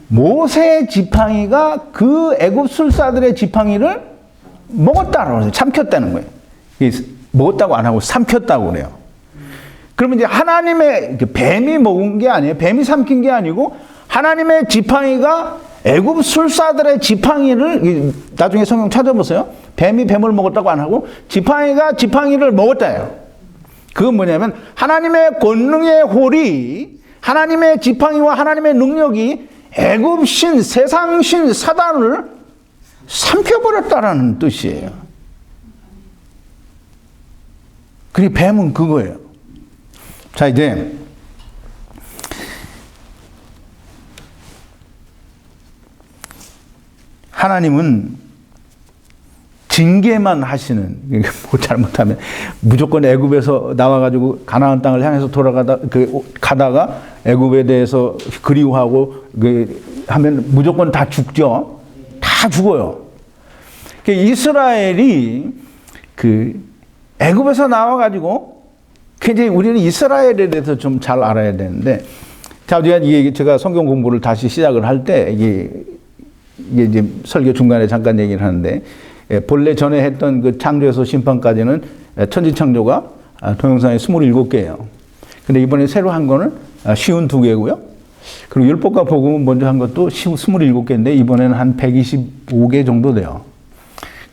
모세의 지팡이가 그 애굽 술사들의 지팡이를 먹었다라고 해요. 삼켰다는 거예요. 먹었다고 안 하고 삼켰다고 그래요. 그러면 이제 하나님의 뱀이 먹은 게 아니에요. 뱀이 삼킨 게 아니고 하나님의 지팡이가 애굽 술사들의 지팡이를, 나중에 성경 찾아보세요. 뱀이 뱀을 먹었다고 안 하고 지팡이가 지팡이를 먹었다예요. 그건 뭐냐면 하나님의 권능의 홀이, 하나님의 지팡이와 하나님의 능력이 애굽 신, 세상 신 사단을 삼켜버렸다라는 뜻이에요. 그리고 뱀은 그거예요. 자, 이제 하나님은 징계만 하시는, 뭐 잘못하면 무조건 애굽에서 나와가지고 가나안 땅을 향해서 가다가 애굽에 대해서 그리워하고 하면 무조건 다 죽죠. 다 죽어요. 이스라엘이 애굽에서 나와가지고 이제 우리는 이스라엘에 대해서 좀 잘 알아야 되는데, 자, 제가 성경 공부를 다시 시작을 할 때 이게 이제 설교 중간에 잠깐 얘기를 하는데, 본래 전에 했던 그 창조에서 심판까지는 천지창조가 동영상이 27개예요. 근데 이번에 새로 한 거는 쉬운 2개고요. 그리고 율법과 복음은 먼저 한 것도 27개인데 이번에는 한 125개 정도 돼요.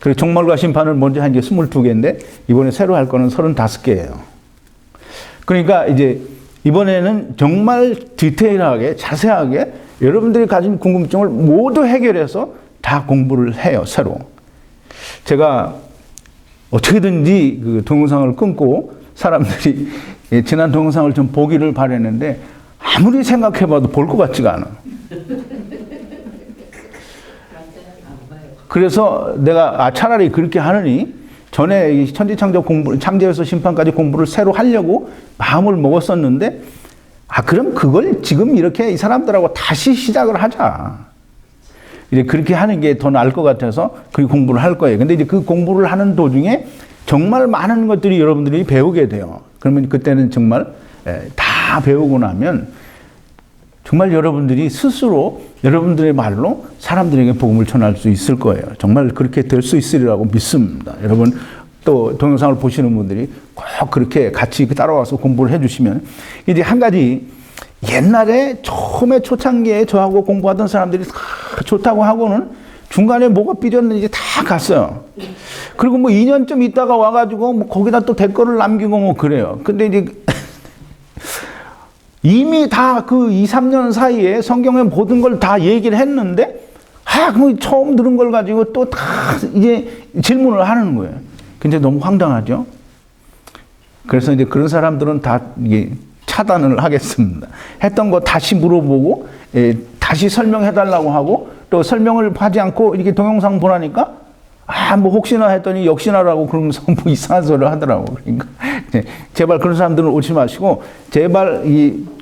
그리고 종말과 심판을 먼저 한 게 22개인데 이번에 새로 할 거는 35개예요. 그러니까 이제 이번에는 정말 디테일하게 자세하게 여러분들이 가진 궁금증을 모두 해결해서 다 공부를 해요, 새로. 제가 어떻게든지 그 동영상을 끊고 사람들이 지난 동영상을 좀 보기를 바랬는데 아무리 생각해봐도 볼 것 같지가 않아. 그래서 내가 차라리 그렇게 하느니 전에 이 천지창조 공부, 창조에서 심판까지 공부를 새로 하려고 마음을 먹었었는데, 그럼 그걸 지금 이렇게 이 사람들하고 다시 시작을 하자. 이제 그렇게 하는 게 더 나을 것 같아서 그 공부를 할 거예요. 근데 이제 그 공부를 하는 도중에 정말 많은 것들이 여러분들이 배우게 돼요. 그러면 그때는 정말 다 배우고 나면 정말 여러분들이 스스로 여러분들의 말로 사람들에게 복음을 전할 수 있을 거예요. 정말 그렇게 될 수 있으리라고 믿습니다. 여러분 또 동영상을 보시는 분들이 꼭 그렇게 같이 따라와서 공부를 해주시면 이제 한 가지 옛날에 처음에 초창기에 저하고 공부하던 사람들이 다 좋다고 하고는 중간에 뭐가 삐졌는지 다 갔어요. 그리고 뭐 2년쯤 있다가 와가지고 뭐 거기다 또 댓글을 남기고 뭐 그래요. 근데 이제 이미 다 그 2, 3년 사이에 성경의 모든 걸 다 얘기를 했는데 그 처음 들은 걸 가지고 또 다 이제 질문을 하는 거예요. 근데 너무 황당하죠? 그래서 이제 그런 사람들은 다 이게 차단을 하겠습니다. 했던 거 다시 물어보고, 다시 설명해달라고 하고, 또 설명을 하지 않고 이렇게 동영상 보라니까, 뭐 혹시나 했더니 역시나라고 그러면서 뭐 이상한 소리를 하더라고. 그러니까, 제발 그런 사람들은 오지 마시고, 제발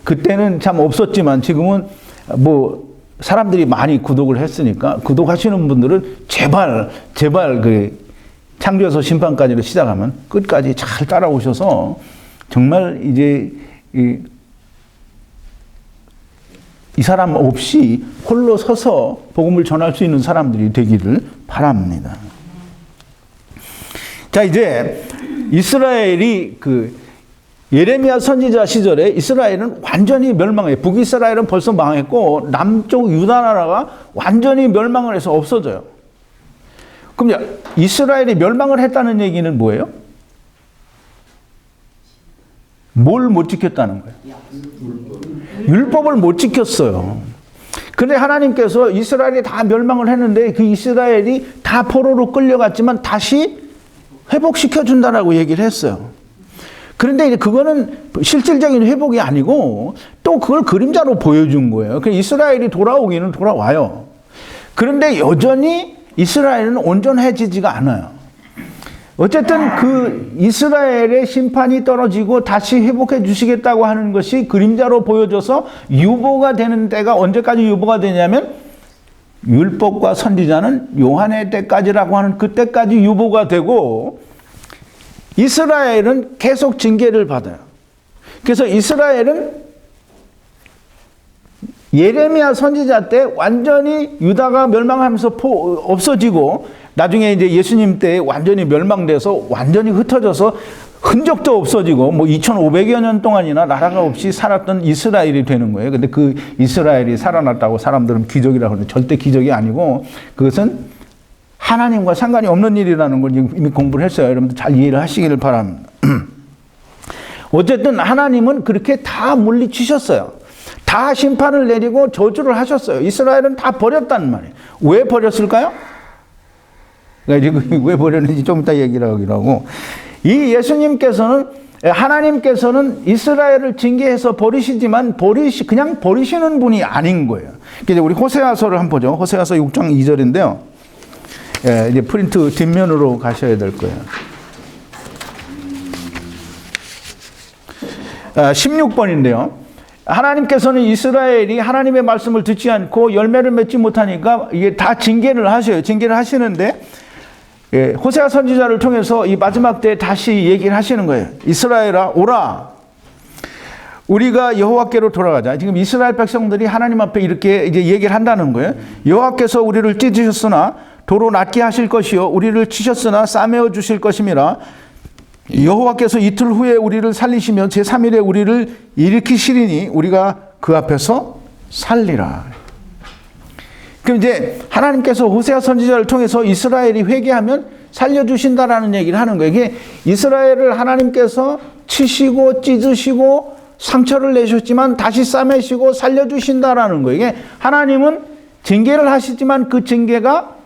그때는 참 없었지만 지금은 뭐 사람들이 많이 구독을 했으니까, 구독하시는 분들은 제발 그 창조에서 심판까지를 시작하면 끝까지 잘 따라오셔서 정말 이제 이 사람 없이 홀로 서서 복음을 전할 수 있는 사람들이 되기를 바랍니다. 자, 이제 이스라엘이 그 예레미야 선지자 시절에 이스라엘은 완전히 멸망해요. 북이스라엘은 벌써 망했고 남쪽 유다 나라가 완전히 멸망을 해서 없어져요. 그럼 이스라엘이 멸망을 했다는 얘기는 뭐예요? 뭘 못 지켰다는 거예요? 율법을 못 지켰어요. 근데 하나님께서 이스라엘이 다 멸망을 했는데 그 이스라엘이 다 포로로 끌려갔지만 다시 회복시켜준다라고 얘기를 했어요. 그런데 이제 그거는 실질적인 회복이 아니고 또 그걸 그림자로 보여준 거예요. 그래서 이스라엘이 돌아오기는 돌아와요. 그런데 여전히 이스라엘은 온전해지지가 않아요. 어쨌든 그 이스라엘의 심판이 떨어지고 다시 회복해 주시겠다고 하는 것이 그림자로 보여져서 유보가 되는 때가 언제까지 유보가 되냐면 율법과 선지자는 요한의 때까지라고 하는 그때까지 유보가 되고 이스라엘은 계속 징계를 받아요. 그래서 이스라엘은 예레미야 선지자 때 완전히 유다가 멸망하면서 없어지고 나중에 이제 예수님 때 완전히 멸망돼서 완전히 흩어져서 흔적도 없어지고 뭐 2500여 년 동안이나 나라가 없이 살았던 이스라엘이 되는 거예요. 근데 그 이스라엘이 살아났다고 사람들은 기적이라고 하는데 절대 기적이 아니고 그것은 하나님과 상관이 없는 일이라는 걸 이미 공부를 했어요. 여러분들 잘 이해를 하시기를 바랍니다. 어쨌든 하나님은 그렇게 다 물리치셨어요. 다 심판을 내리고 저주를 하셨어요. 이스라엘은 다 버렸단 말이에요. 왜 버렸을까요? 왜 버렸는지 좀 이따 얘기를 하기로 하고. 이 예수님께서는, 하나님께서는 이스라엘을 징계해서 버리시지만 그냥 버리시는 분이 아닌 거예요. 이제 우리 호세아서를 한번 보죠. 호세아서 6장 2절인데요. 이제 프린트 뒷면으로 가셔야 될 거예요. 16번인데요. 하나님께서는 이스라엘이 하나님의 말씀을 듣지 않고 열매를 맺지 못하니까 이게 다 징계를 하셔요. 징계를 하시는데 호세아 선지자를 통해서 이 마지막 때 다시 얘기를 하시는 거예요. 이스라엘아 오라. 우리가 여호와께로 돌아가자. 지금 이스라엘 백성들이 하나님 앞에 이렇게 이제 얘기를 한다는 거예요. 여호와께서 우리를 찢으셨으나 도로 낫게 하실 것이요 우리를 치셨으나 싸매어 주실 것임이라. 여호와께서 이틀 후에 우리를 살리시며 제3일에 우리를 일으키시리니 우리가 그 앞에서 살리라. 그럼 이제 하나님께서 호세아 선지자를 통해서 이스라엘이 회개하면 살려주신다라는 얘기를 하는 거예요. 이게 이스라엘을 하나님께서 치시고 찢으시고 상처를 내셨지만 다시 싸매시고 살려주신다라는 거예요. 이게 하나님은 징계를 하시지만 그 징계가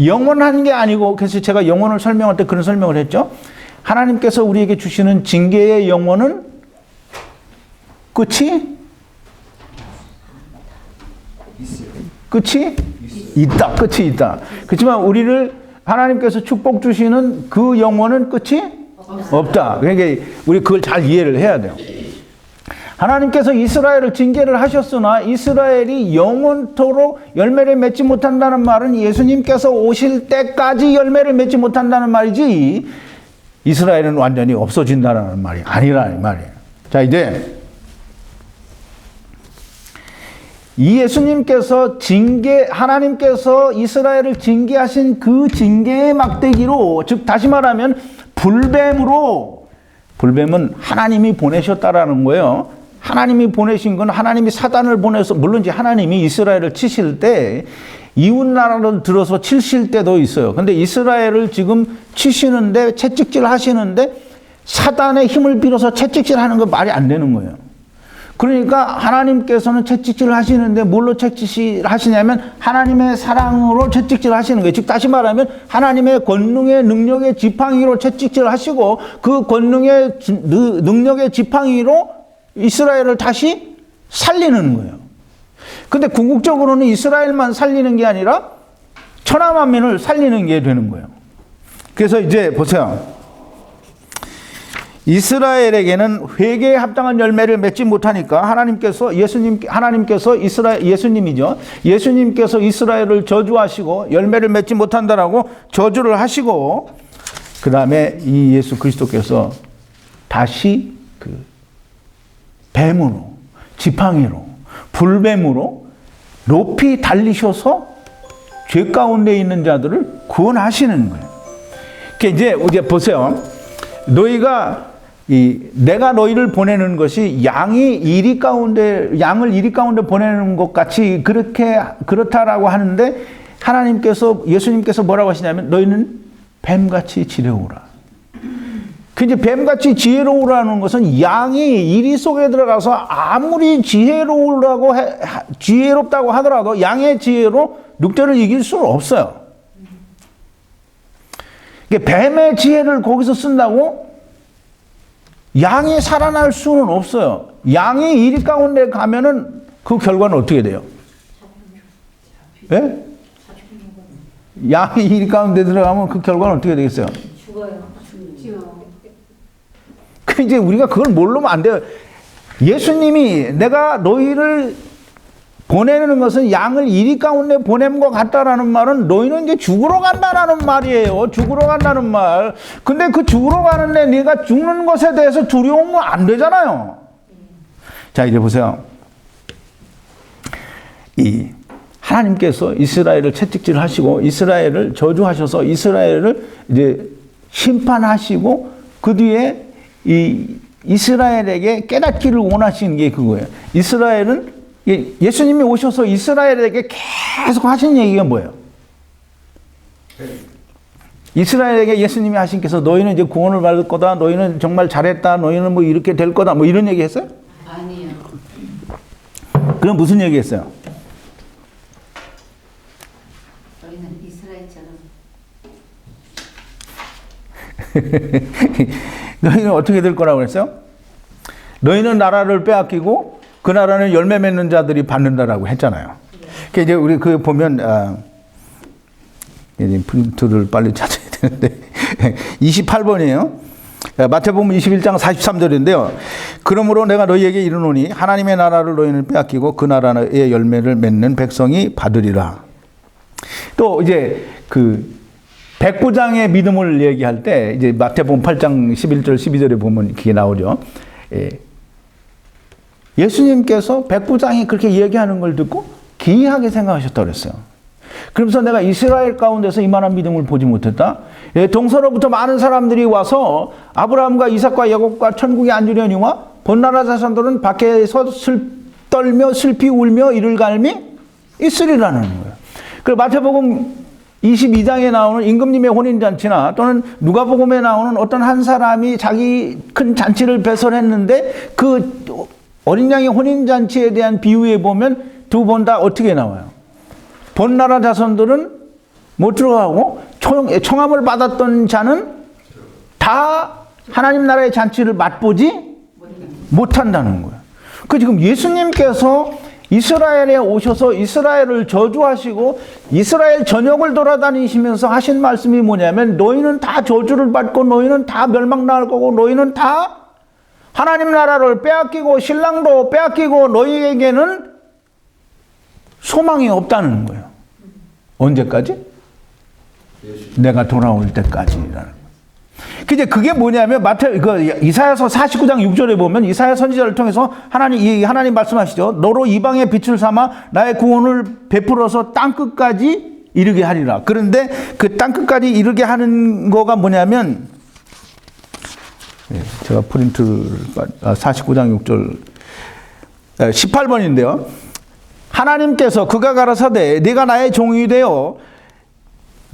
영원한 게 아니고, 그래서 제가 영원을 설명할 때 그런 설명을 했죠. 하나님께서 우리에게 주시는 징계의 영원은 끝이 있다. 끝이 있다. 그렇지만 우리를 하나님께서 축복 주시는 그 영원은 끝이 없다. 그러니까 우리 그걸 잘 이해를 해야 돼요. 하나님께서 이스라엘을 징계를 하셨으나 이스라엘이 영원토록 열매를 맺지 못한다는 말은 예수님께서 오실 때까지 열매를 맺지 못한다는 말이지 이스라엘은 완전히 없어진다는 말이 아니라는 말이에요. 자, 이제 이 예수님께서 하나님께서 이스라엘을 징계하신 그 징계의 막대기로, 즉 다시 말하면 불뱀은 하나님이 보내셨다라는 거예요. 하나님이 보내신 건 하나님이 사단을 보내서, 물론 이제 하나님이 이스라엘을 치실 때 이웃 나라를 들어서 치실 때도 있어요. 근데 이스라엘을 지금 치시는데, 채찍질 하시는데 사단의 힘을 빌어서 채찍질 하는 거 말이 안 되는 거예요. 그러니까 하나님께서는 채찍질 하시는데 뭘로 채찍질 하시냐면 하나님의 사랑으로 채찍질 하시는 거예요. 즉 다시 말하면 하나님의 권능의 능력의 지팡이로 채찍질 하시고, 그 권능의 능력의 지팡이로 이스라엘을 다시 살리는 거예요. 근데 궁극적으로는 이스라엘만 살리는 게 아니라 천하 만민을 살리는 게 되는 거예요. 그래서 이제 보세요. 이스라엘에게는 회개에 합당한 열매를 맺지 못하니까 예수님께서 이스라엘을 저주하시고 열매를 맺지 못한다라고 저주를 하시고, 그 다음에 이 예수 그리스도께서 다시 그 뱀으로, 지팡이로, 불뱀으로 높이 달리셔서 죄 가운데 있는 자들을 구원하시는 거예요. 그러니까 이제 보세요. 내가 너희를 보내는 것이 양을 이리 가운데 보내는 것 같이 그렇다라고 하는데, 예수님께서 뭐라고 하시냐면 너희는 뱀같이 지혜로우라. 그 이제 뱀같이 지혜로우라는 것은 양이 이리 속에 들어가서 아무리 지혜롭다고 하더라도 양의 지혜로 늑대를 이길 수는 없어요. 뱀의 지혜를 거기서 쓴다고 양이 살아날 수는 없어요. 양이 이리 가운데 가면은 그 결과는 어떻게 돼요? 예? 양이 이리 가운데 들어가면 그 결과는 어떻게 되겠어요? 죽어요. 그 이제 우리가 그걸 모르면 안 돼요. 예수님이 내가 너희를 보내는 것은 양을 이리 가운데 보낸 것 같다라는 말은 너희는 이제 죽으러 간다라는 말이에요. 죽으러 간다는 말. 근데 그 죽으러 가는데 네가 죽는 것에 대해서 두려우면 안 되잖아요. 자, 이제 보세요. 하나님께서 이스라엘을 채찍질 하시고 이스라엘을 저주하셔서 이스라엘을 이제 심판하시고, 그 뒤에 이스라엘에게 깨닫기를 원하시는 게 그거예요. 예수님이 오셔서 이스라엘에게 계속 하신 얘기가 뭐예요? 이스라엘에게 예수님이 하신께서 너희는 이제 구원을 받을 거다, 너희는 정말 잘했다, 너희는 뭐 이렇게 될 거다, 뭐 이런 얘기 했어요? 아니요. 그럼 무슨 얘기 했어요? 너희는 이스라엘처럼. 너희는 어떻게 될 거라고 그랬어요? 너희는 나라를 빼앗기고 그 나라는 열매 맺는 자들이 받는다라고 했잖아요. 그러니까 이제 우리 그 보면 프린트를 빨리 찾아야 되는데 28번이에요. 마태복음 21장 43절인데요. 그러므로 내가 너희에게 이르노니 하나님의 나라를 너희는 빼앗기고 그 나라의 열매를 맺는 백성이 받으리라. 또 이제 그 백부장의 믿음을 얘기할 때 이제 마태복음 8장 11절 12절에 보면 그게 나오죠. 예수님께서 백부장이 그렇게 얘기하는 걸 듣고 기이하게 생각하셨다고 그랬어요. 그러면서 내가 이스라엘 가운데서 이만한 믿음을 보지 못했다. 동서로부터 많은 사람들이 와서 아브라함과 이삭과 야곱과 천국에 앉으려니와 본나라 자손들은 밖에서 떨며 슬피 울며 이를 갈미 있으리라는 거예요. 그 마태복음 22장에 나오는 임금님의 혼인잔치나 또는 누가복음에 나오는 어떤 한 사람이 자기 큰 잔치를 배설했는데 그 어린 양의 혼인잔치에 대한 비유에 보면 두 번 다 어떻게 나와요? 본나라 자손들은 못 들어가고 청함을 받았던 자는 다 하나님 나라의 잔치를 맛보지 못한다는 거예요. 그 지금 예수님께서 이스라엘에 오셔서 이스라엘을 저주하시고 이스라엘 전역을 돌아다니시면서 하신 말씀이 뭐냐면 너희는 다 저주를 받고 너희는 다 멸망 나갈 거고 너희는 다 하나님 나라를 빼앗기고 신랑도 빼앗기고 너희에게는 소망이 없다는 거예요. 언제까지? 내가 돌아올 때까지라는 거예요. 이제 그게 뭐냐면 이사야서 49장 6절에 보면 이사야 선지자를 통해서 하나님 말씀하시죠. 너로 이방의 빛을 삼아 나의 구원을 베풀어서 땅 끝까지 이르게 하리라. 그런데 그 땅 끝까지 이르게 하는 거가 뭐냐면 예, 제가 프린트를 49장 6절 18번인데요. 하나님께서 그가 가라사대 네가 나의 종이 되어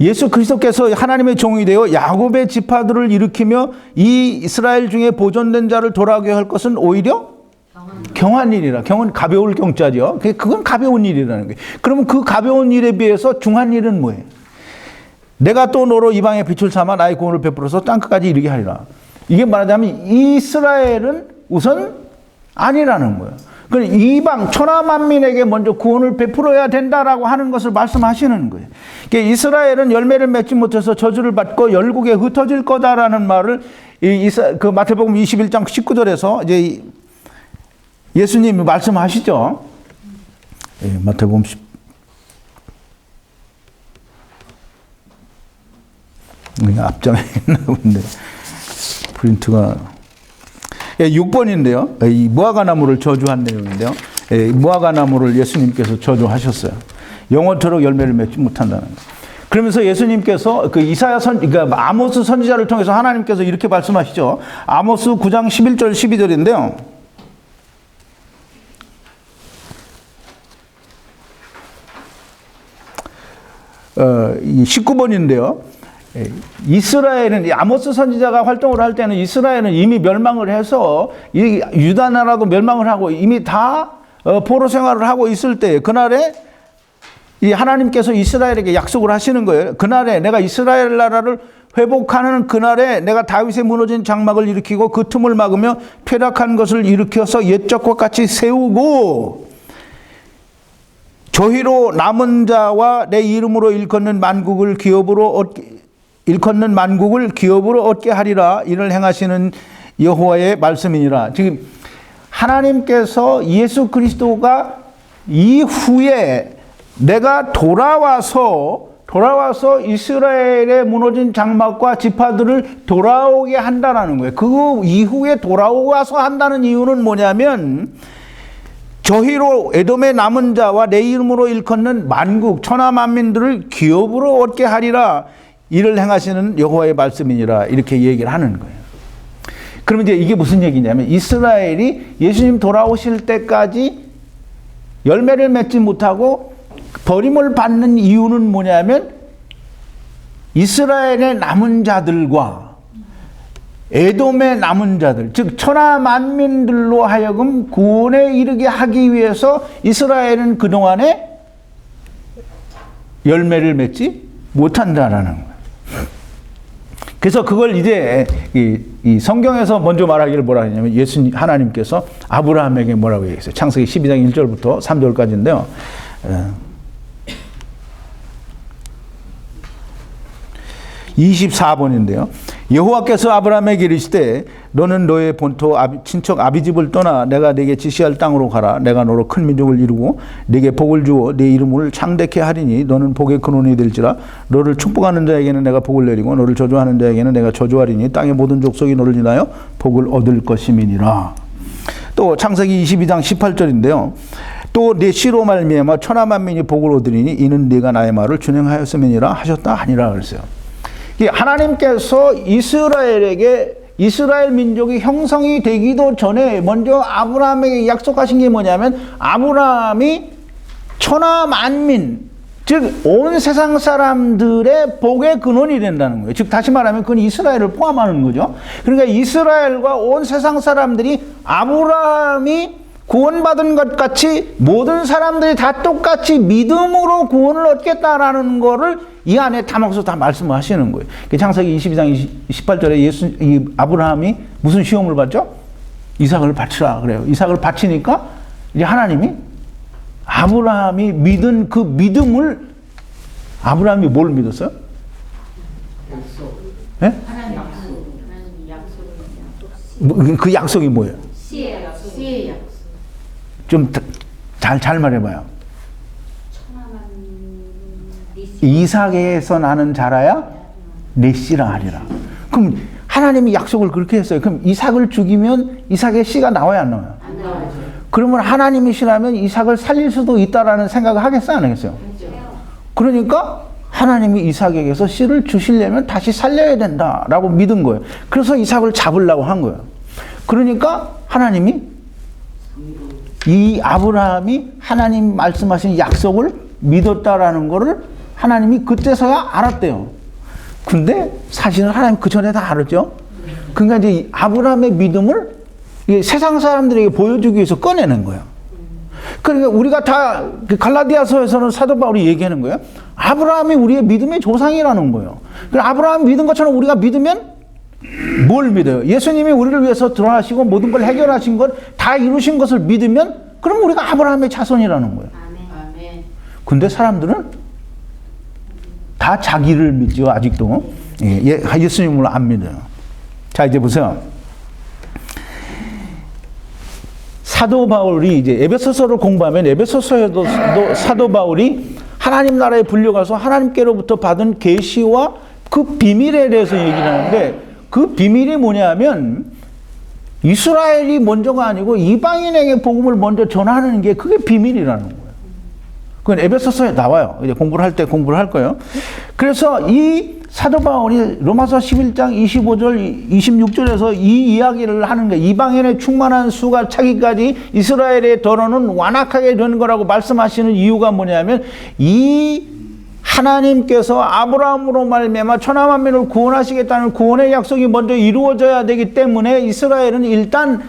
예수 그리스도께서 하나님의 종이 되어 야곱의 지파들을 일으키며 이 이스라엘 중에 보존된 자를 돌아오게 할 것은 오히려 경한 일이라. 경은 가벼울 경자죠. 그건 가벼운 일이라는 거예요. 그러면 그 가벼운 일에 비해서 중한 일은 뭐예요? 내가 또 너로 이방의 빛을 삼아 나의 구원을 베풀어서 땅끝까지 이르게 하리라. 이게 말하자면 이스라엘은 우선 아니라는 거예요. 그러니까 이방 천하만민에게 먼저 구원을 베풀어야 된다라고 하는 것을 말씀하시는 거예요. 그러니까 이스라엘은 열매를 맺지 못해서 저주를 받고 열국에 흩어질 거다라는 말을 그 마태복음 21장 19절에서 이제 예수님이 말씀하시죠. 예, 마태복음 10. 앞장에 있나 본데 프린트가 6번인데요. 이 무화과 나무를 저주한 내용인데요. 무화과 나무를 예수님께서 저주하셨어요. 영원토록 열매를 맺지 못한다는 거예요. 그러면서 예수님께서 그 그러니까 아모스 선지자를 통해서 하나님께서 이렇게 말씀하시죠. 아모스 9장 11절 12절인데요. 이 19번인데요. 이스라엘은 아모스 선지자가 활동을 할 때는 이스라엘은 이미 멸망을 해서 이 유다 나라도 멸망을 하고 이미 다 포로 생활을 하고 있을 때 그날에 이 하나님께서 이스라엘에게 약속을 하시는 거예요. 그날에 내가 이스라엘 나라를 회복하는 그날에 내가 다윗의 무너진 장막을 일으키고 그 틈을 막으며 쇠락한 것을 일으켜서 옛적과 같이 세우고 저희로 남은 자와 내 이름으로 일컫는 만국을 기업으로 얻게 하리라. 이를 행하시는 여호와의 말씀이니라. 지금 하나님께서 예수 그리스도가 이후에 내가 돌아와서 이스라엘의 무너진 장막과 지파들을 돌아오게 한다는 거예요. 그 이후에 돌아와서 한다는 이유는 뭐냐면 저희로 에돔의 남은 자와 내 이름으로 일컫는 만국 천하 만민들을 기업으로 얻게 하리라. 이를 행하시는 여호와의 말씀이니라. 이렇게 얘기를 하는 거예요. 그러면 이제 이게 무슨 얘기냐면 이스라엘이 예수님 돌아오실 때까지 열매를 맺지 못하고 버림을 받는 이유는 뭐냐면 이스라엘의 남은 자들과 에돔의 남은 자들, 즉 천하 만민들로 하여금 구원에 이르게 하기 위해서 이스라엘은 그동안에 열매를 맺지 못한다라는 거예요. 그래서 그걸 이제 이 성경에서 먼저 말하기를 뭐라 하냐면 예수님 하나님께서 아브라함에게 뭐라고 얘기했어요. 창세기 12장 1절부터 3절까지인데요. 24번인데요. 여호와께서 아브라함에게 이르시되 너는 너의 본토 친척 아비집을 떠나 내가 네게 지시할 땅으로 가라. 내가 너로 큰 민족을 이루고 네게 복을 주어 네 이름을 창대케 하리니 너는 복의 근원이 될지라. 너를 축복하는 자에게는 내가 복을 내리고 너를 저주하는 자에게는 내가 저주하리니 땅의 모든 족속이 너를 인하여 복을 얻을 것임이니라. 또 창세기 22장 18절인데요. 또 네 씨로 말미암아 천하 만민이 복을 얻으리니 이는 네가 나의 말을 준행하였음이니라 하셨다 하니라 그랬어요. 하나님께서 이스라엘 민족이 형성이 되기도 전에 먼저 아브라함에게 약속하신 게 뭐냐면 아브라함이 천하 만민, 즉 온 세상 사람들의 복의 근원이 된다는 거예요. 즉 다시 말하면 그건 이스라엘을 포함하는 거죠. 그러니까 이스라엘과 온 세상 사람들이 아브라함이 구원받은 것 같이 모든 사람들이 다 똑같이 믿음으로 구원을 얻겠다라는 거를 이 안에 담아서 다 말씀하시는 거예요. 창세기 22장 28절에 아브라함이 무슨 시험을 받죠? 이삭을 바치라 그래요. 이삭을 바치니까 이제 하나님이 아브라함이 믿은 그 믿음을 아브라함이 뭘 믿었어요? 약속. 네? 하나님 약속을. 그 약속이 뭐예요? 씨의 약속. 씨의 약속. 좀 잘 말해봐요. 이삭에서 나는 자라야 내 씨라 하리라. 그럼 하나님이 약속을 그렇게 했어요. 그럼 이삭을 죽이면 이삭의 씨가 나와야 안 나와요? 안 나와요. 그러면 하나님이시라면 이삭을 살릴 수도 있다라는 생각을 하겠어요, 안 하겠어요? 그러니까 하나님이 이삭에게서 씨를 주시려면 다시 살려야 된다라고 믿은 거예요. 그래서 이삭을 잡으려고 한 거예요. 그러니까 하나님이 이 아브라함이 하나님 말씀하신 약속을 믿었다라는 거를 하나님이 그때서야 알았대요. 근데 사실은 하나님 그 전에 다 알았죠. 그러니까 이제 아브라함의 믿음을 세상 사람들에게 보여주기 위해서 꺼내는 거예요. 그러니까 우리가 다 갈라디아서에서는 사도 바울이 얘기하는 거예요. 아브라함이 우리의 믿음의 조상이라는 거예요. 그럼 아브라함 믿은 것처럼 우리가 믿으면 뭘 믿어요? 예수님이 우리를 위해서 돌아가시고 모든 걸 해결하신 것 다 이루신 것을 믿으면 그럼 우리가 아브라함의 자손이라는 거예요. 아멘. 근데 사람들은 다 자기를 믿죠. 아직도 예수님을 안 믿어요. 자, 이제 보세요. 사도 바울이 이제 에베소서를 공부하면 에베소서에도 사도 바울이 하나님 나라에 불려가서 하나님께로부터 받은 계시와 그 비밀에 대해서 얘기를 하는데 그 비밀이 뭐냐면 이스라엘이 먼저가 아니고 이방인에게 복음을 먼저 전하는 게 그게 비밀이라는 거예요. 그건 에베소서에 나와요. 이제 공부를 할 때 공부를 할 거예요. 그래서 이 사도 바울이 로마서 11장 25절, 26절에서 이 이야기를 하는 거예요. 이방인의 충만한 수가 차기까지 이스라엘의 더러는 완악하게 되는 거라고 말씀하시는 이유가 뭐냐면 이 하나님께서 아브라함으로 말미암아 천하 만민을 구원하시겠다는 구원의 약속이 먼저 이루어져야 되기 때문에 이스라엘은 일단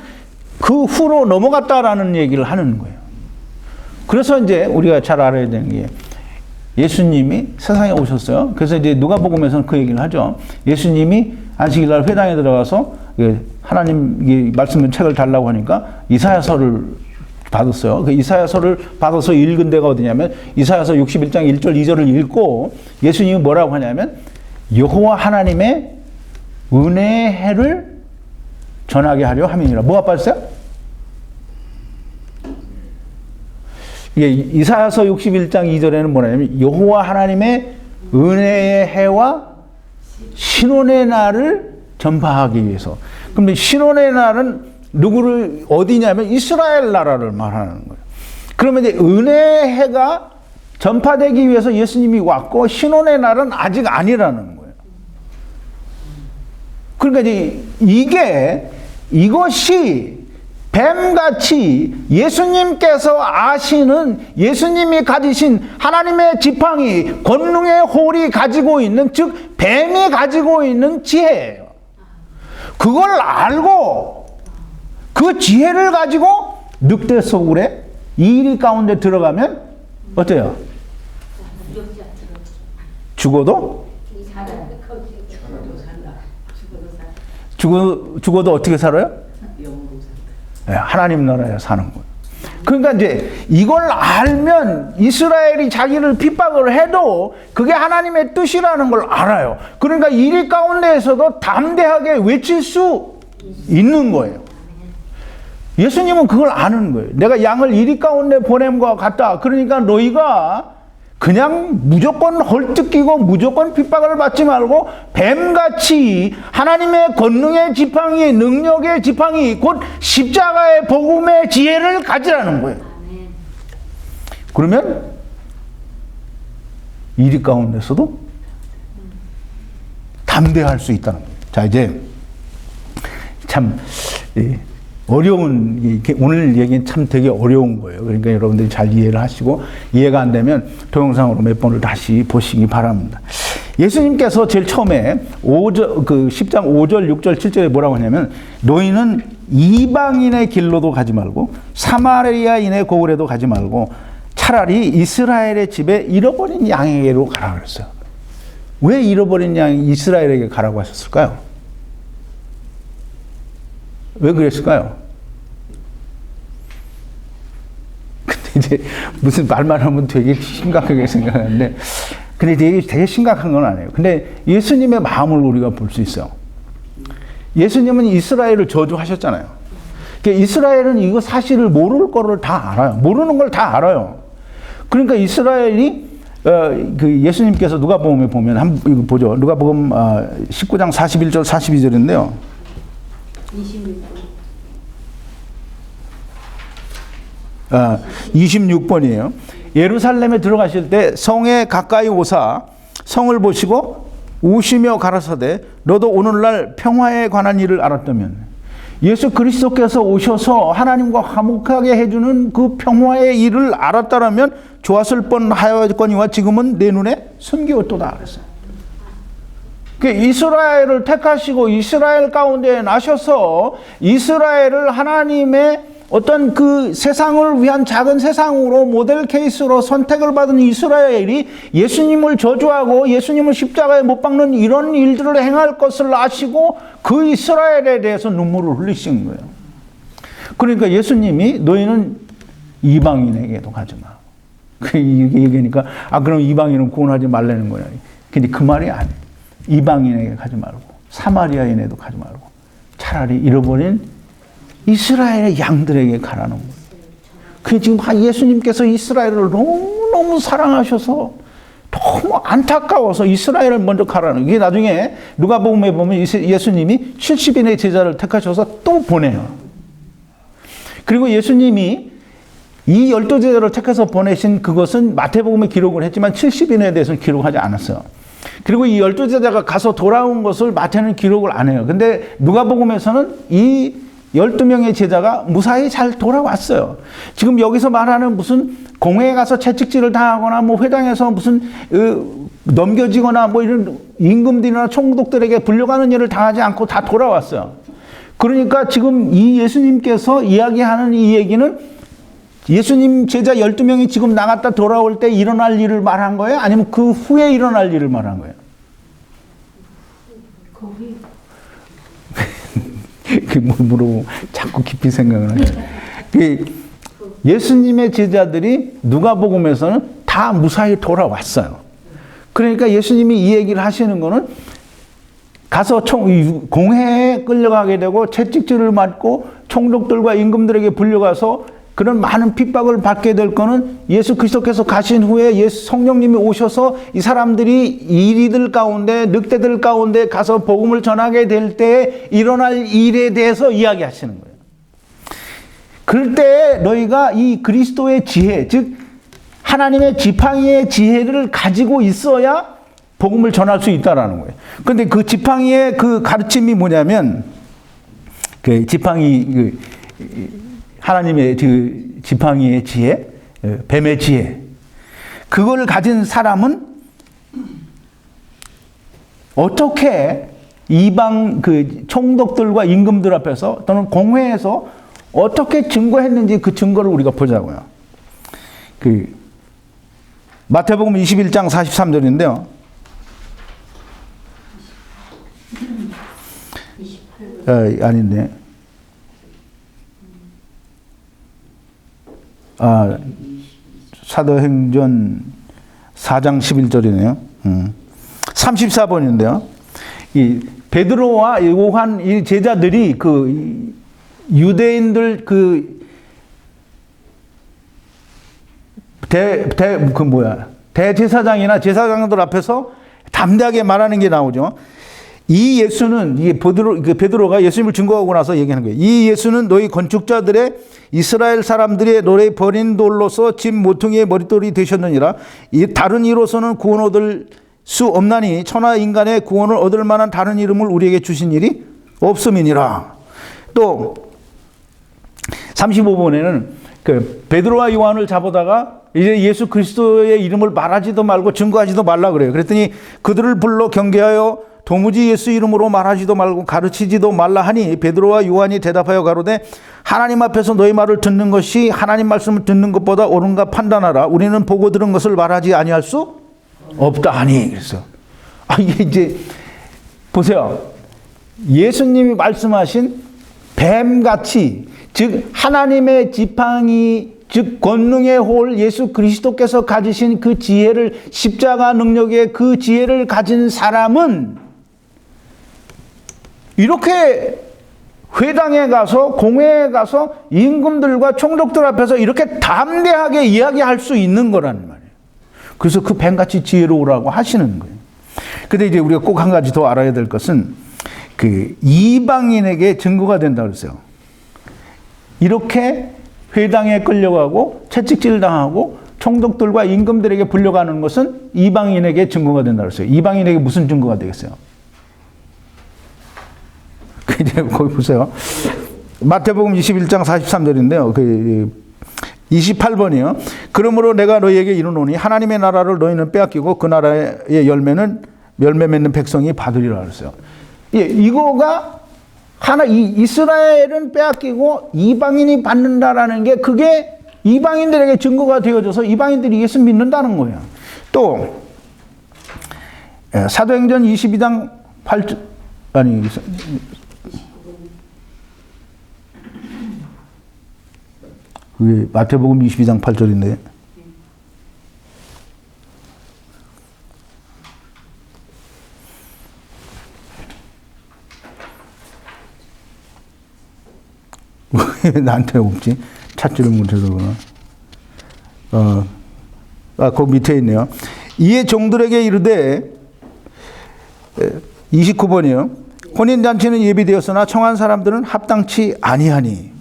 그 후로 넘어갔다라는 얘기를 하는 거예요. 그래서 이제 우리가 잘 알아야 되는 게 예수님이 세상에 오셨어요. 그래서 이제 누가복음에서는 그 얘기를 하죠. 예수님이 안식일날 회당에 들어가서 하나님 말씀 책을 달라고 하니까 이사야서를 받았어요. 그 이사야서를 받아서 읽은 데가 어디냐면 이사야서 61장 1절 2절을 읽고 예수님이 뭐라고 하냐면 여호와 하나님의 은혜의 해를 전하게 하려 함이니라. 뭐가 빠졌어요? 이게 이사야서 61장 2절에는 뭐냐면 여호와 하나님의 은혜의 해와 신혼의 날을 전파하기 위해서. 그런데 신혼의 날은 누구를 어디냐면 이스라엘 나라를 말하는 거예요. 그러면 이제 은혜의 해가 전파되기 위해서 예수님이 왔고 신혼의 날은 아직 아니라는 거예요. 그러니까 이제 이것이 뱀같이 예수님께서 아시는 예수님이 가지신 하나님의 지팡이 권능의 홀이 가지고 있는 즉 뱀이 가지고 있는 지혜예요. 그걸 알고 그 지혜를 가지고 늑대 소굴에 이리 가운데 들어가면 어때요? 죽어도? 죽어도 어떻게 살아요? 하나님 나라에 사는 거예요. 그러니까 이제 이걸 알면 이스라엘이 자기를 핍박을 해도 그게 하나님의 뜻이라는 걸 알아요. 그러니까 이리 가운데에서도 담대하게 외칠 수 있는 거예요. 예수님은 그걸 아는 거예요. 내가 양을 이리 가운데 보냄과 같다. 그러니까 너희가 그냥 무조건 헐뜯기고 무조건 핍박을 받지 말고 뱀같이 하나님의 권능의 지팡이, 능력의 지팡이, 곧 십자가의 복음의 지혜를 가지라는 거예요. 그러면 이리 가운데서도 담대할 수 있다는 거예요. 자, 이제 참 어려운, 오늘 얘기는 참 되게 어려운 거예요. 그러니까 여러분들이 잘 이해를 하시고 이해가 안 되면 동영상으로 몇 번을 다시 보시기 바랍니다. 예수님께서 제일 처음에 10장 5절, 6절, 7절에 뭐라고 하냐면 너희는 이방인의 길로도 가지 말고 사마리아인의 고을에도 가지 말고 차라리 이스라엘의 집에 잃어버린 양에게로 가라 그랬어요. 왜 잃어버린 양이 이스라엘에게 가라고 하셨을까요? 왜 그랬을까요? 근데 이제 무슨 말만 하면 되게 심각하게 생각하는데, 근데 되게 심각한 건 아니에요. 근데 예수님의 마음을 우리가 볼 수 있어요. 예수님은 이스라엘을 저주하셨잖아요. 그러니까 이스라엘은 이거 사실을 모를 거를 다 알아요. 모르는 걸 다 알아요. 그러니까 이스라엘이 그 예수님께서 누가복음에 보면 한번 이거 보죠. 누가복음 19장 41절 42절인데요. 26번이에요. 예루살렘에 들어가실 때 성에 가까이 오사 성을 보시고 우시며 가라사대 너도 오늘날 평화에 관한 일을 알았다면, 예수 그리스도께서 오셔서 하나님과 화목하게 해주는 그 평화의 일을 알았다라면 좋았을 뻔하였거니와 지금은 내 눈에 숨기었도다 그랬어요. 이스라엘을 택하시고 이스라엘 가운데 나셔서 이스라엘을 하나님의 어떤 그 세상을 위한 작은 세상으로 모델 케이스로 선택을 받은 이스라엘이 예수님을 저주하고 예수님을 십자가에 못 박는 이런 일들을 행할 것을 아시고 그 이스라엘에 대해서 눈물을 흘리신 거예요. 그러니까 예수님이 너희는 이방인에게도 가지 마. 그 얘기하니까 그럼 이방인은 구원하지 말라는 거냐. 근데 그 말이 아니에요. 이방인에게 가지 말고 사마리아인에도 가지 말고 차라리 잃어버린 이스라엘의 양들에게 가라는 거예요. 그 지금 예수님께서 이스라엘을 너무 사랑하셔서 너무 안타까워서 이스라엘을 먼저 가라는 거예요. 이게 나중에 누가복음에 보면 예수님이 70인의 제자를 택하셔서 또 보내요. 그리고 예수님이 이 12제자를 택해서 보내신 그것은 마태복음에 기록을 했지만 70인에 대해서는 기록하지 않았어요. 그리고 이 12제자가 가서 돌아온 것을 마태는 기록을 안 해요. 근데 누가복음에서는 이 12명의 제자가 무사히 잘 돌아왔어요. 지금 여기서 말하는 무슨 공회에 가서 채찍질을 당하거나 뭐 회당에서 무슨 넘겨지거나 뭐 이런 임금들이나 총독들에게 불려가는 일을 당하지 않고 다 돌아왔어요. 그러니까 지금 이 예수님께서 이야기하는 이 얘기는 예수님 제자 12명이 지금 나갔다 돌아올 때 일어날 일을 말한 거예요? 아니면 그 후에 일어날 일을 말한 거예요? 거기 그 물어보고 자꾸 깊이 생각을 하죠. 예수님의 제자들이 누가복음에서는 다 무사히 돌아왔어요. 그러니까 예수님이 이 얘기를 하시는 거는 가서 공회에 끌려가게 되고 채찍질을 맞고 총독들과 임금들에게 불려가서 그런 많은 핍박을 받게 될 거는 예수 그리스도께서 가신 후에 성령님이 오셔서 이 사람들이 이리들 가운데 늑대들 가운데 가서 복음을 전하게 될 때 일어날 일에 대해서 이야기하시는 거예요. 그럴 때 너희가 이 그리스도의 지혜, 즉 하나님의 지팡이의 지혜를 가지고 있어야 복음을 전할 수 있다라는 거예요. 그런데 그 지팡이의 그 가르침이 뭐냐면 그 지팡이 하나님의 그 지팡이의 지혜, 뱀의 지혜, 그걸 가진 사람은 어떻게 이방 그 총독들과 임금들 앞에서 또는 공회에서 어떻게 증거했는지 그 증거를 우리가 보자고요. 그 마태복음 21장 43절인데요. 아닌데. 사도행전 4장 11절이네요. 34번인데요. 이 베드로와 요한 이 제자들이 그 유대인들 대제사장이나 제사장들 앞에서 담대하게 말하는 게 나오죠. 이 예수는 이게 베드로가 예수님을 증거하고 나서 얘기하는 거예요. 이 예수는 너희 건축자들의 이스라엘 사람들의 노래 버린 돌로서 집 모퉁이의 머릿돌이 되셨느니라. 이 다른 이로서는 구원 얻을 수 없나니 천하 인간의 구원을 얻을 만한 다른 이름을 우리에게 주신 일이 없음이니라. 또 35번에는 그 베드로와 요한을 잡아다가 이제 예수 그리스도의 이름을 말하지도 말고 증거하지도 말라 그래요. 그랬더니 그들을 불러 경계하여 도무지 예수 이름으로 말하지도 말고 가르치지도 말라 하니 베드로와 요한이 대답하여 가로되 하나님 앞에서 너희 말을 듣는 것이 하나님 말씀을 듣는 것보다 옳은가 판단하라. 우리는 보고 들은 것을 말하지 아니할 수 없다 하니. 그래서 이게 이제 보세요. 예수님이 말씀하신 뱀같이, 즉 하나님의 지팡이, 즉 권능의 홀 예수 그리스도께서 가지신 그 지혜를, 십자가 능력의 그 지혜를 가진 사람은 이렇게 회당에 가서 공회에 가서 임금들과 총독들 앞에서 이렇게 담대하게 이야기할 수 있는 거란 말이에요. 그래서 그 뱀같이 지혜로우라고 하시는 거예요. 근데 이제 우리가 꼭 한 가지 더 알아야 될 것은 그 이방인에게 증거가 된다 그랬어요. 이렇게 회당에 끌려가고 채찍질 당하고 총독들과 임금들에게 불려가는 것은 이방인에게 증거가 된다고 했어요. 이방인에게 무슨 증거가 되겠어요? 이제 거기 보세요. 마태복음 21장 43절인데요. 그 28번이요. 그러므로 내가 너희에게 이르노니 하나님의 나라를 너희는 빼앗기고 그 나라의 열매 맺는 백성이 받으리라 그랬어요. 예, 이거가 이스라엘은 빼앗기고 이방인이 받는다라는 게 그게 이방인들에게 증거가 되어져서 이방인들이 예수 믿는다는 거예요. 또 사도행전 22장 8절 아니 그게 마태복음 22장 8절인데 왜 나한테 없지? 찾지를 못해서 그러나. 그 밑에 있네요. 이에 종들에게 이르되 29번이요. 혼인잔치는 예비되었으나 청한 사람들은 합당치 아니하니.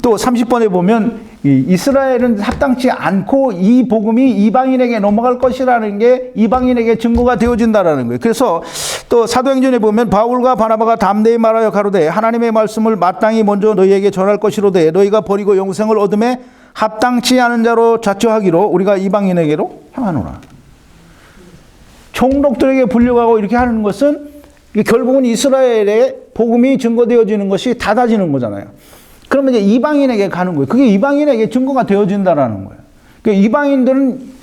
또 30번에 보면 이스라엘은 합당치 않고 이 복음이 이방인에게 넘어갈 것이라는 게 이방인에게 증거가 되어진다라는 거예요. 그래서 또 사도행전에 보면 바울과 바나바가 담대히 말하여 가로되 하나님의 말씀을 마땅히 먼저 너희에게 전할 것이로되 너희가 버리고 영생을 얻음에 합당치 않은 자로 자처하기로 우리가 이방인에게로 향하노라. 총독들에게 불려가고 이렇게 하는 것은 결국은 이스라엘의 복음이 증거되어지는 것이 닫아지는 거잖아요. 그러면 이제 이방인에게 가는 거예요. 그게 이방인에게 증거가 되어진다라는 거예요. 그러니까 이방인들은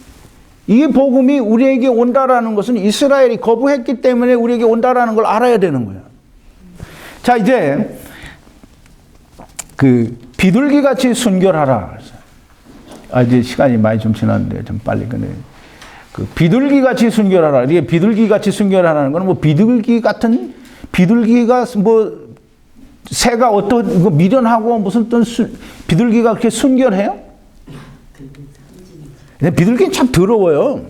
이 복음이 우리에게 온다라는 것은 이스라엘이 거부했기 때문에 우리에게 온다라는 걸 알아야 되는 거예요. 자, 이제 그 비둘기같이 순결하라. 이제 시간이 많이 좀 지났는데 좀 빨리 끝내. 그 비둘기같이 순결하라. 이게 비둘기같이 순결하라는 건 뭐 비둘기 같은 비둘기가 뭐 새가 어떤 이거 미련하고 무슨 어떤 비둘기가 그렇게 순결해요? 비둘기는 참 더러워요.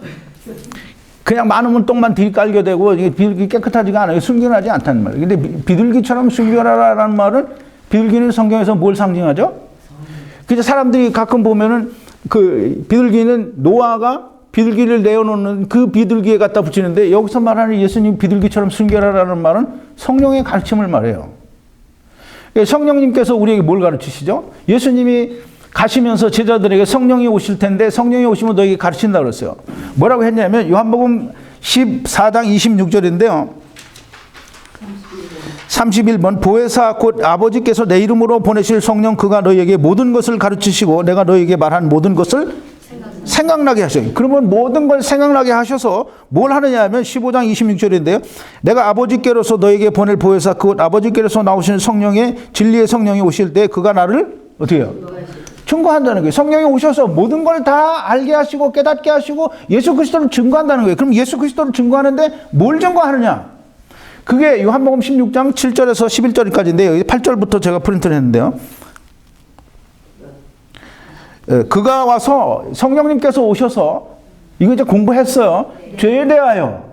그냥 많으면 똥만 들이깔겨대고 비둘기 깨끗하지가 않아요. 순결하지 않다는 말이에요. 근데 비둘기처럼 순결하라는 말은 비둘기는 성경에서 뭘 상징하죠? 그래서 사람들이 가끔 보면은 그 비둘기는 노아가 비둘기를 내어놓는 그 비둘기에 갖다 붙이는데 여기서 말하는 예수님 비둘기처럼 순결하라는 말은 성령의 가르침을 말해요. 성령님께서 우리에게 뭘 가르치시죠? 예수님이 가시면서 제자들에게 성령이 오실 텐데 성령이 오시면 너에게 가르친다고 그랬어요. 뭐라고 했냐면 요한복음 14장 26절인데요. 31번 보혜사 곧 아버지께서 내 이름으로 보내실 성령 그가 너희에게 모든 것을 가르치시고 내가 너희에게 말한 모든 것을 생각나게 하셔요. 그러면 모든 걸 생각나게 하셔서 뭘 하느냐 하면 15장 26절인데요. 내가 아버지께로서 너에게 보낼 보혜사 곧 아버지께로서 나오시는 성령의 진리의 성령이 오실 때 그가 나를 어떻게 해요? 증거한다는 거예요. 성령이 오셔서 모든 걸 다 알게 하시고 깨닫게 하시고 예수 그리스도를 증거한다는 거예요. 그럼 예수 그리스도를 증거하는데 뭘 증거하느냐? 그게 요한복음 16장 7절에서 11절까지인데요. 8절부터 제가 프린트를 했는데요. 그가 와서 성령님께서 오셔서 이거 이제 공부했어요. 죄에 대하여,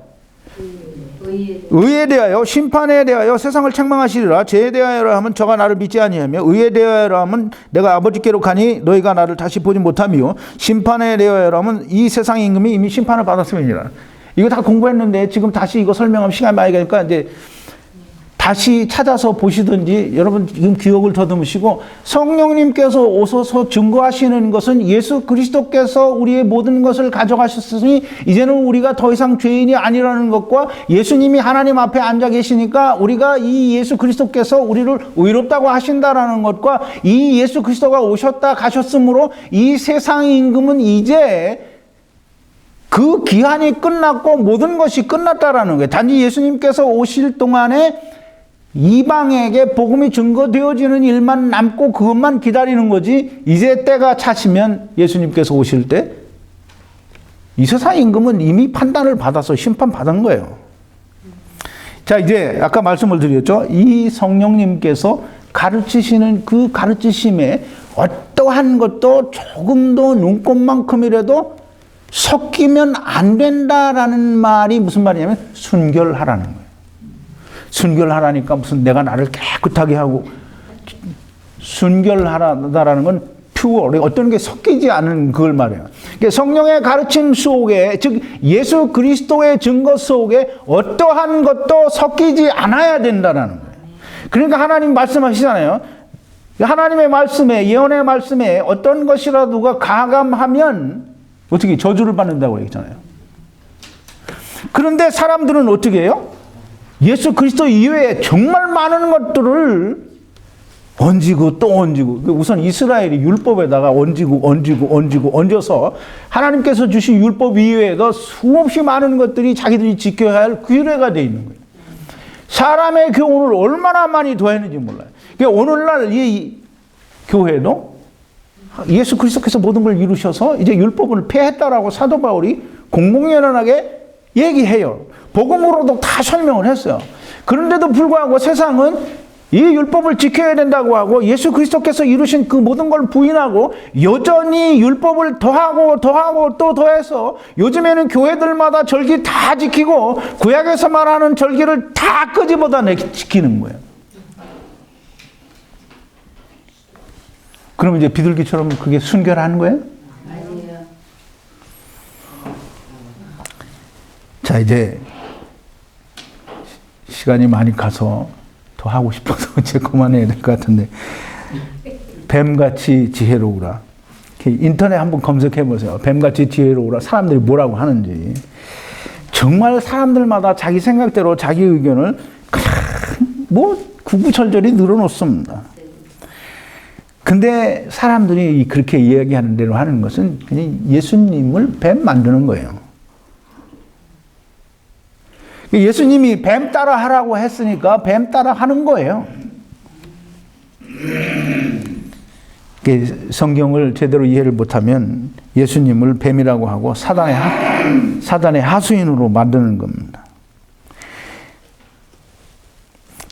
의에 대하여, 심판에 대하여 세상을 책망하시리라. 죄에 대하여라 하면 저가 나를 믿지 아니하며 의에 대하여라 하면 내가 아버지께로 가니 너희가 나를 다시 보지 못하며 심판에 대하여라 하면 이 세상 임금이 이미 심판을 받았음이니라. 이거 다 공부했는데 지금 다시 이거 설명하면 시간이 많이 가니까 이제 다시 찾아서 보시든지 여러분 지금 기억을 더듬으시고 성령님께서 오셔서 증거하시는 것은 예수 그리스도께서 우리의 모든 것을 가져가셨으니 이제는 우리가 더 이상 죄인이 아니라는 것과 예수님이 하나님 앞에 앉아 계시니까 우리가 이 예수 그리스도께서 우리를 의롭다고 하신다라는 것과 이 예수 그리스도가 오셨다 가셨으므로 이 세상 임금은 이제 그 기한이 끝났고 모든 것이 끝났다라는 거예요. 단지 예수님께서 오실 동안에 이방에게 복음이 증거되어지는 일만 남고 그것만 기다리는 거지 이제 때가 차시면 예수님께서 오실 때 이 세상 임금은 이미 판단을 받아서 심판받은 거예요. 자, 이제 아까 말씀을 드렸죠. 이 성령님께서 가르치시는 그 가르치심에 어떠한 것도 조금도 눈꼽만큼이라도 섞이면 안 된다라는 말이 무슨 말이냐면 순결하라는 거예요. 순결하라니까 무슨 내가 나를 깨끗하게 하고 순결하다라는 건 pure, 어떤 게 섞이지 않은 그걸 말해요. 그러니까 성령의 가르침 속에, 즉 예수 그리스도의 증거 속에 어떠한 것도 섞이지 않아야 된다는 거예요. 그러니까 하나님 말씀하시잖아요. 하나님의 말씀에, 예언의 말씀에 어떤 것이라도가 가감하면 어떻게 저주를 받는다고 했잖아요. 그런데 사람들은 어떻게 해요? 예수 그리스도 이외에 정말 많은 것들을 얹고 또 얹고, 우선 이스라엘이 율법에다가 얹어서 하나님께서 주신 율법 이외에도 수없이 많은 것들이 자기들이 지켜야 할 규례가 되어 있는 거예요. 사람의 교훈을 얼마나 많이 더했는지 몰라요. 그러니까 오늘날 이 교회도 예수 그리스도께서 모든 걸 이루셔서 이제 율법을 폐했다라고 사도 바울이 공공연하게 얘기해요. 복음으로도 다 설명을 했어요. 그런데도 불구하고 세상은 이 율법을 지켜야 된다고 하고 예수 그리스도께서 이루신 그 모든 걸 부인하고 여전히 율법을 더하고 또 더해서 요즘에는 교회들마다 절기 다 지키고 구약에서 말하는 절기를 다 끄집어다 지키는 거예요. 그럼 이제 비둘기처럼 그게 순결한 거예요? 아니에요. 자, 이제 시간이 많이 가서 더 하고 싶어서 이제 그만해야 될 것 같은데, 뱀같이 지혜로우라. 인터넷 한번 검색해 보세요. 뱀같이 지혜로우라. 사람들이 뭐라고 하는지. 정말 사람들마다 자기 생각대로 자기 의견을 뭐 구구절절히 늘어놓습니다. 근데 사람들이 그렇게 이야기하는 대로 하는 것은 그냥 예수님을 뱀 만드는 거예요. 예수님이 뱀 따라 하라고 했으니까 뱀 따라 하는 거예요. 성경을 제대로 이해를 못하면 예수님을 뱀이라고 하고 사단의 하수인으로 만드는 겁니다.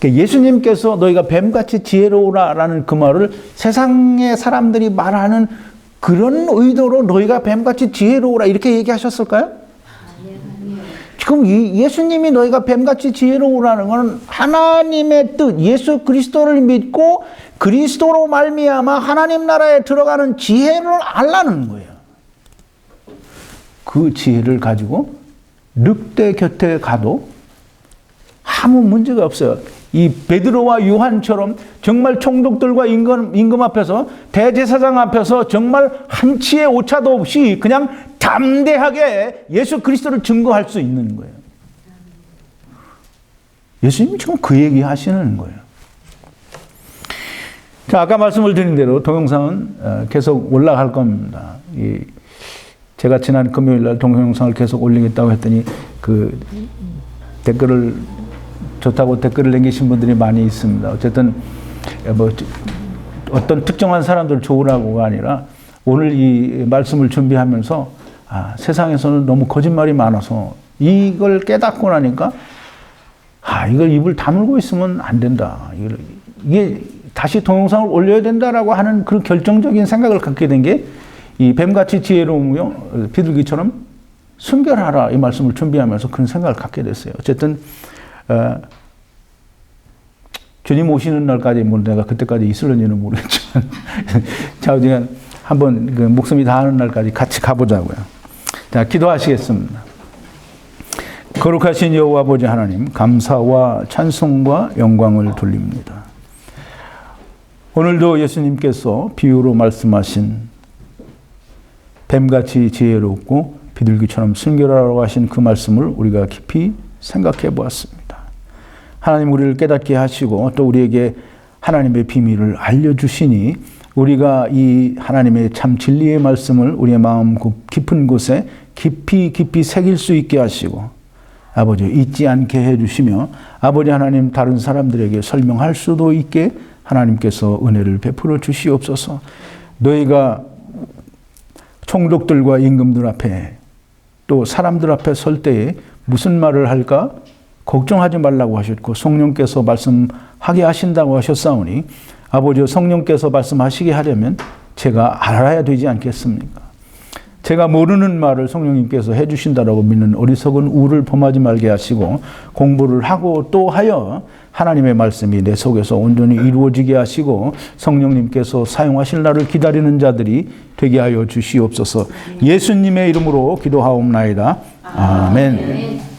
예수님께서 너희가 뱀같이 지혜로우라라는 그 말을 세상의 사람들이 말하는 그런 의도로 너희가 뱀같이 지혜로우라 이렇게 얘기하셨을까요? 지금 예수님이 너희가 뱀같이 지혜로우라는 것은 하나님의 뜻, 예수 그리스도를 믿고 그리스도로 말미암아 하나님 나라에 들어가는 지혜를 알라는 거예요. 그 지혜를 가지고 늑대 곁에 가도 아무 문제가 없어요. 이 베드로와 요한처럼 정말 총독들과 임금 앞에서 대제사장 앞에서 정말 한치의 오차도 없이 그냥 담대하게 예수 그리스도를 증거할 수 있는 거예요. 예수님이 지금 그 얘기 하시는 거예요. 자, 아까 말씀을 드린 대로 동영상은 계속 올라갈 겁니다. 제가 지난 금요일 날 동영상을 계속 올리겠다고 했더니 그 댓글을 좋다고 댓글을 남기신 분들이 많이 있습니다. 어쨌든 뭐 어떤 특정한 사람들 좋으라고가 아니라 오늘 이 말씀을 준비하면서 세상에서는 너무 거짓말이 많아서 이걸 깨닫고 나니까 이걸 입을 다물고 있으면 안 된다. 이게 다시 동영상을 올려야 된다라고 하는 그런 결정적인 생각을 갖게 된 게 이 뱀같이 지혜로우며 비둘기처럼 순결하라 이 말씀을 준비하면서 그런 생각을 갖게 됐어요. 어쨌든 주님 오시는 날까지 뭐 내가 그때까지 있을는지는 모르겠지만 좌우지간 한번 그 목숨이 다하는 날까지 같이 가보자고요. 자, 기도하시겠습니다. 거룩하신 여호와 아버지 하나님, 감사와 찬송과 영광을 돌립니다. 오늘도 예수님께서 비유로 말씀하신 뱀같이 지혜롭고 비둘기처럼 순결하라고 하신 그 말씀을 우리가 깊이 생각해 보았습니다. 하나님 우리를 깨닫게 하시고 또 우리에게 하나님의 비밀을 알려주시니 우리가 이 하나님의 참 진리의 말씀을 우리의 마음 깊은 곳에 깊이 새길 수 있게 하시고 아버지 잊지 않게 해주시며 아버지 하나님 다른 사람들에게 설명할 수도 있게 하나님께서 은혜를 베풀어 주시옵소서. 너희가 총독들과 임금들 앞에 또 사람들 앞에 설 때에 무슨 말을 할까 걱정하지 말라고 하셨고 성령께서 말씀하게 하신다고 하셨사오니 아버지 성령께서 말씀하시게 하려면 제가 알아야 되지 않겠습니까? 제가 모르는 말을 성령님께서 해주신다라고 믿는 어리석은 우를 범하지 말게 하시고 공부를 하고 또 하여 하나님의 말씀이 내 속에서 온전히 이루어지게 하시고 성령님께서 사용하실 날을 기다리는 자들이 되게 하여 주시옵소서. 예수님의 이름으로 기도하옵나이다. 아멘.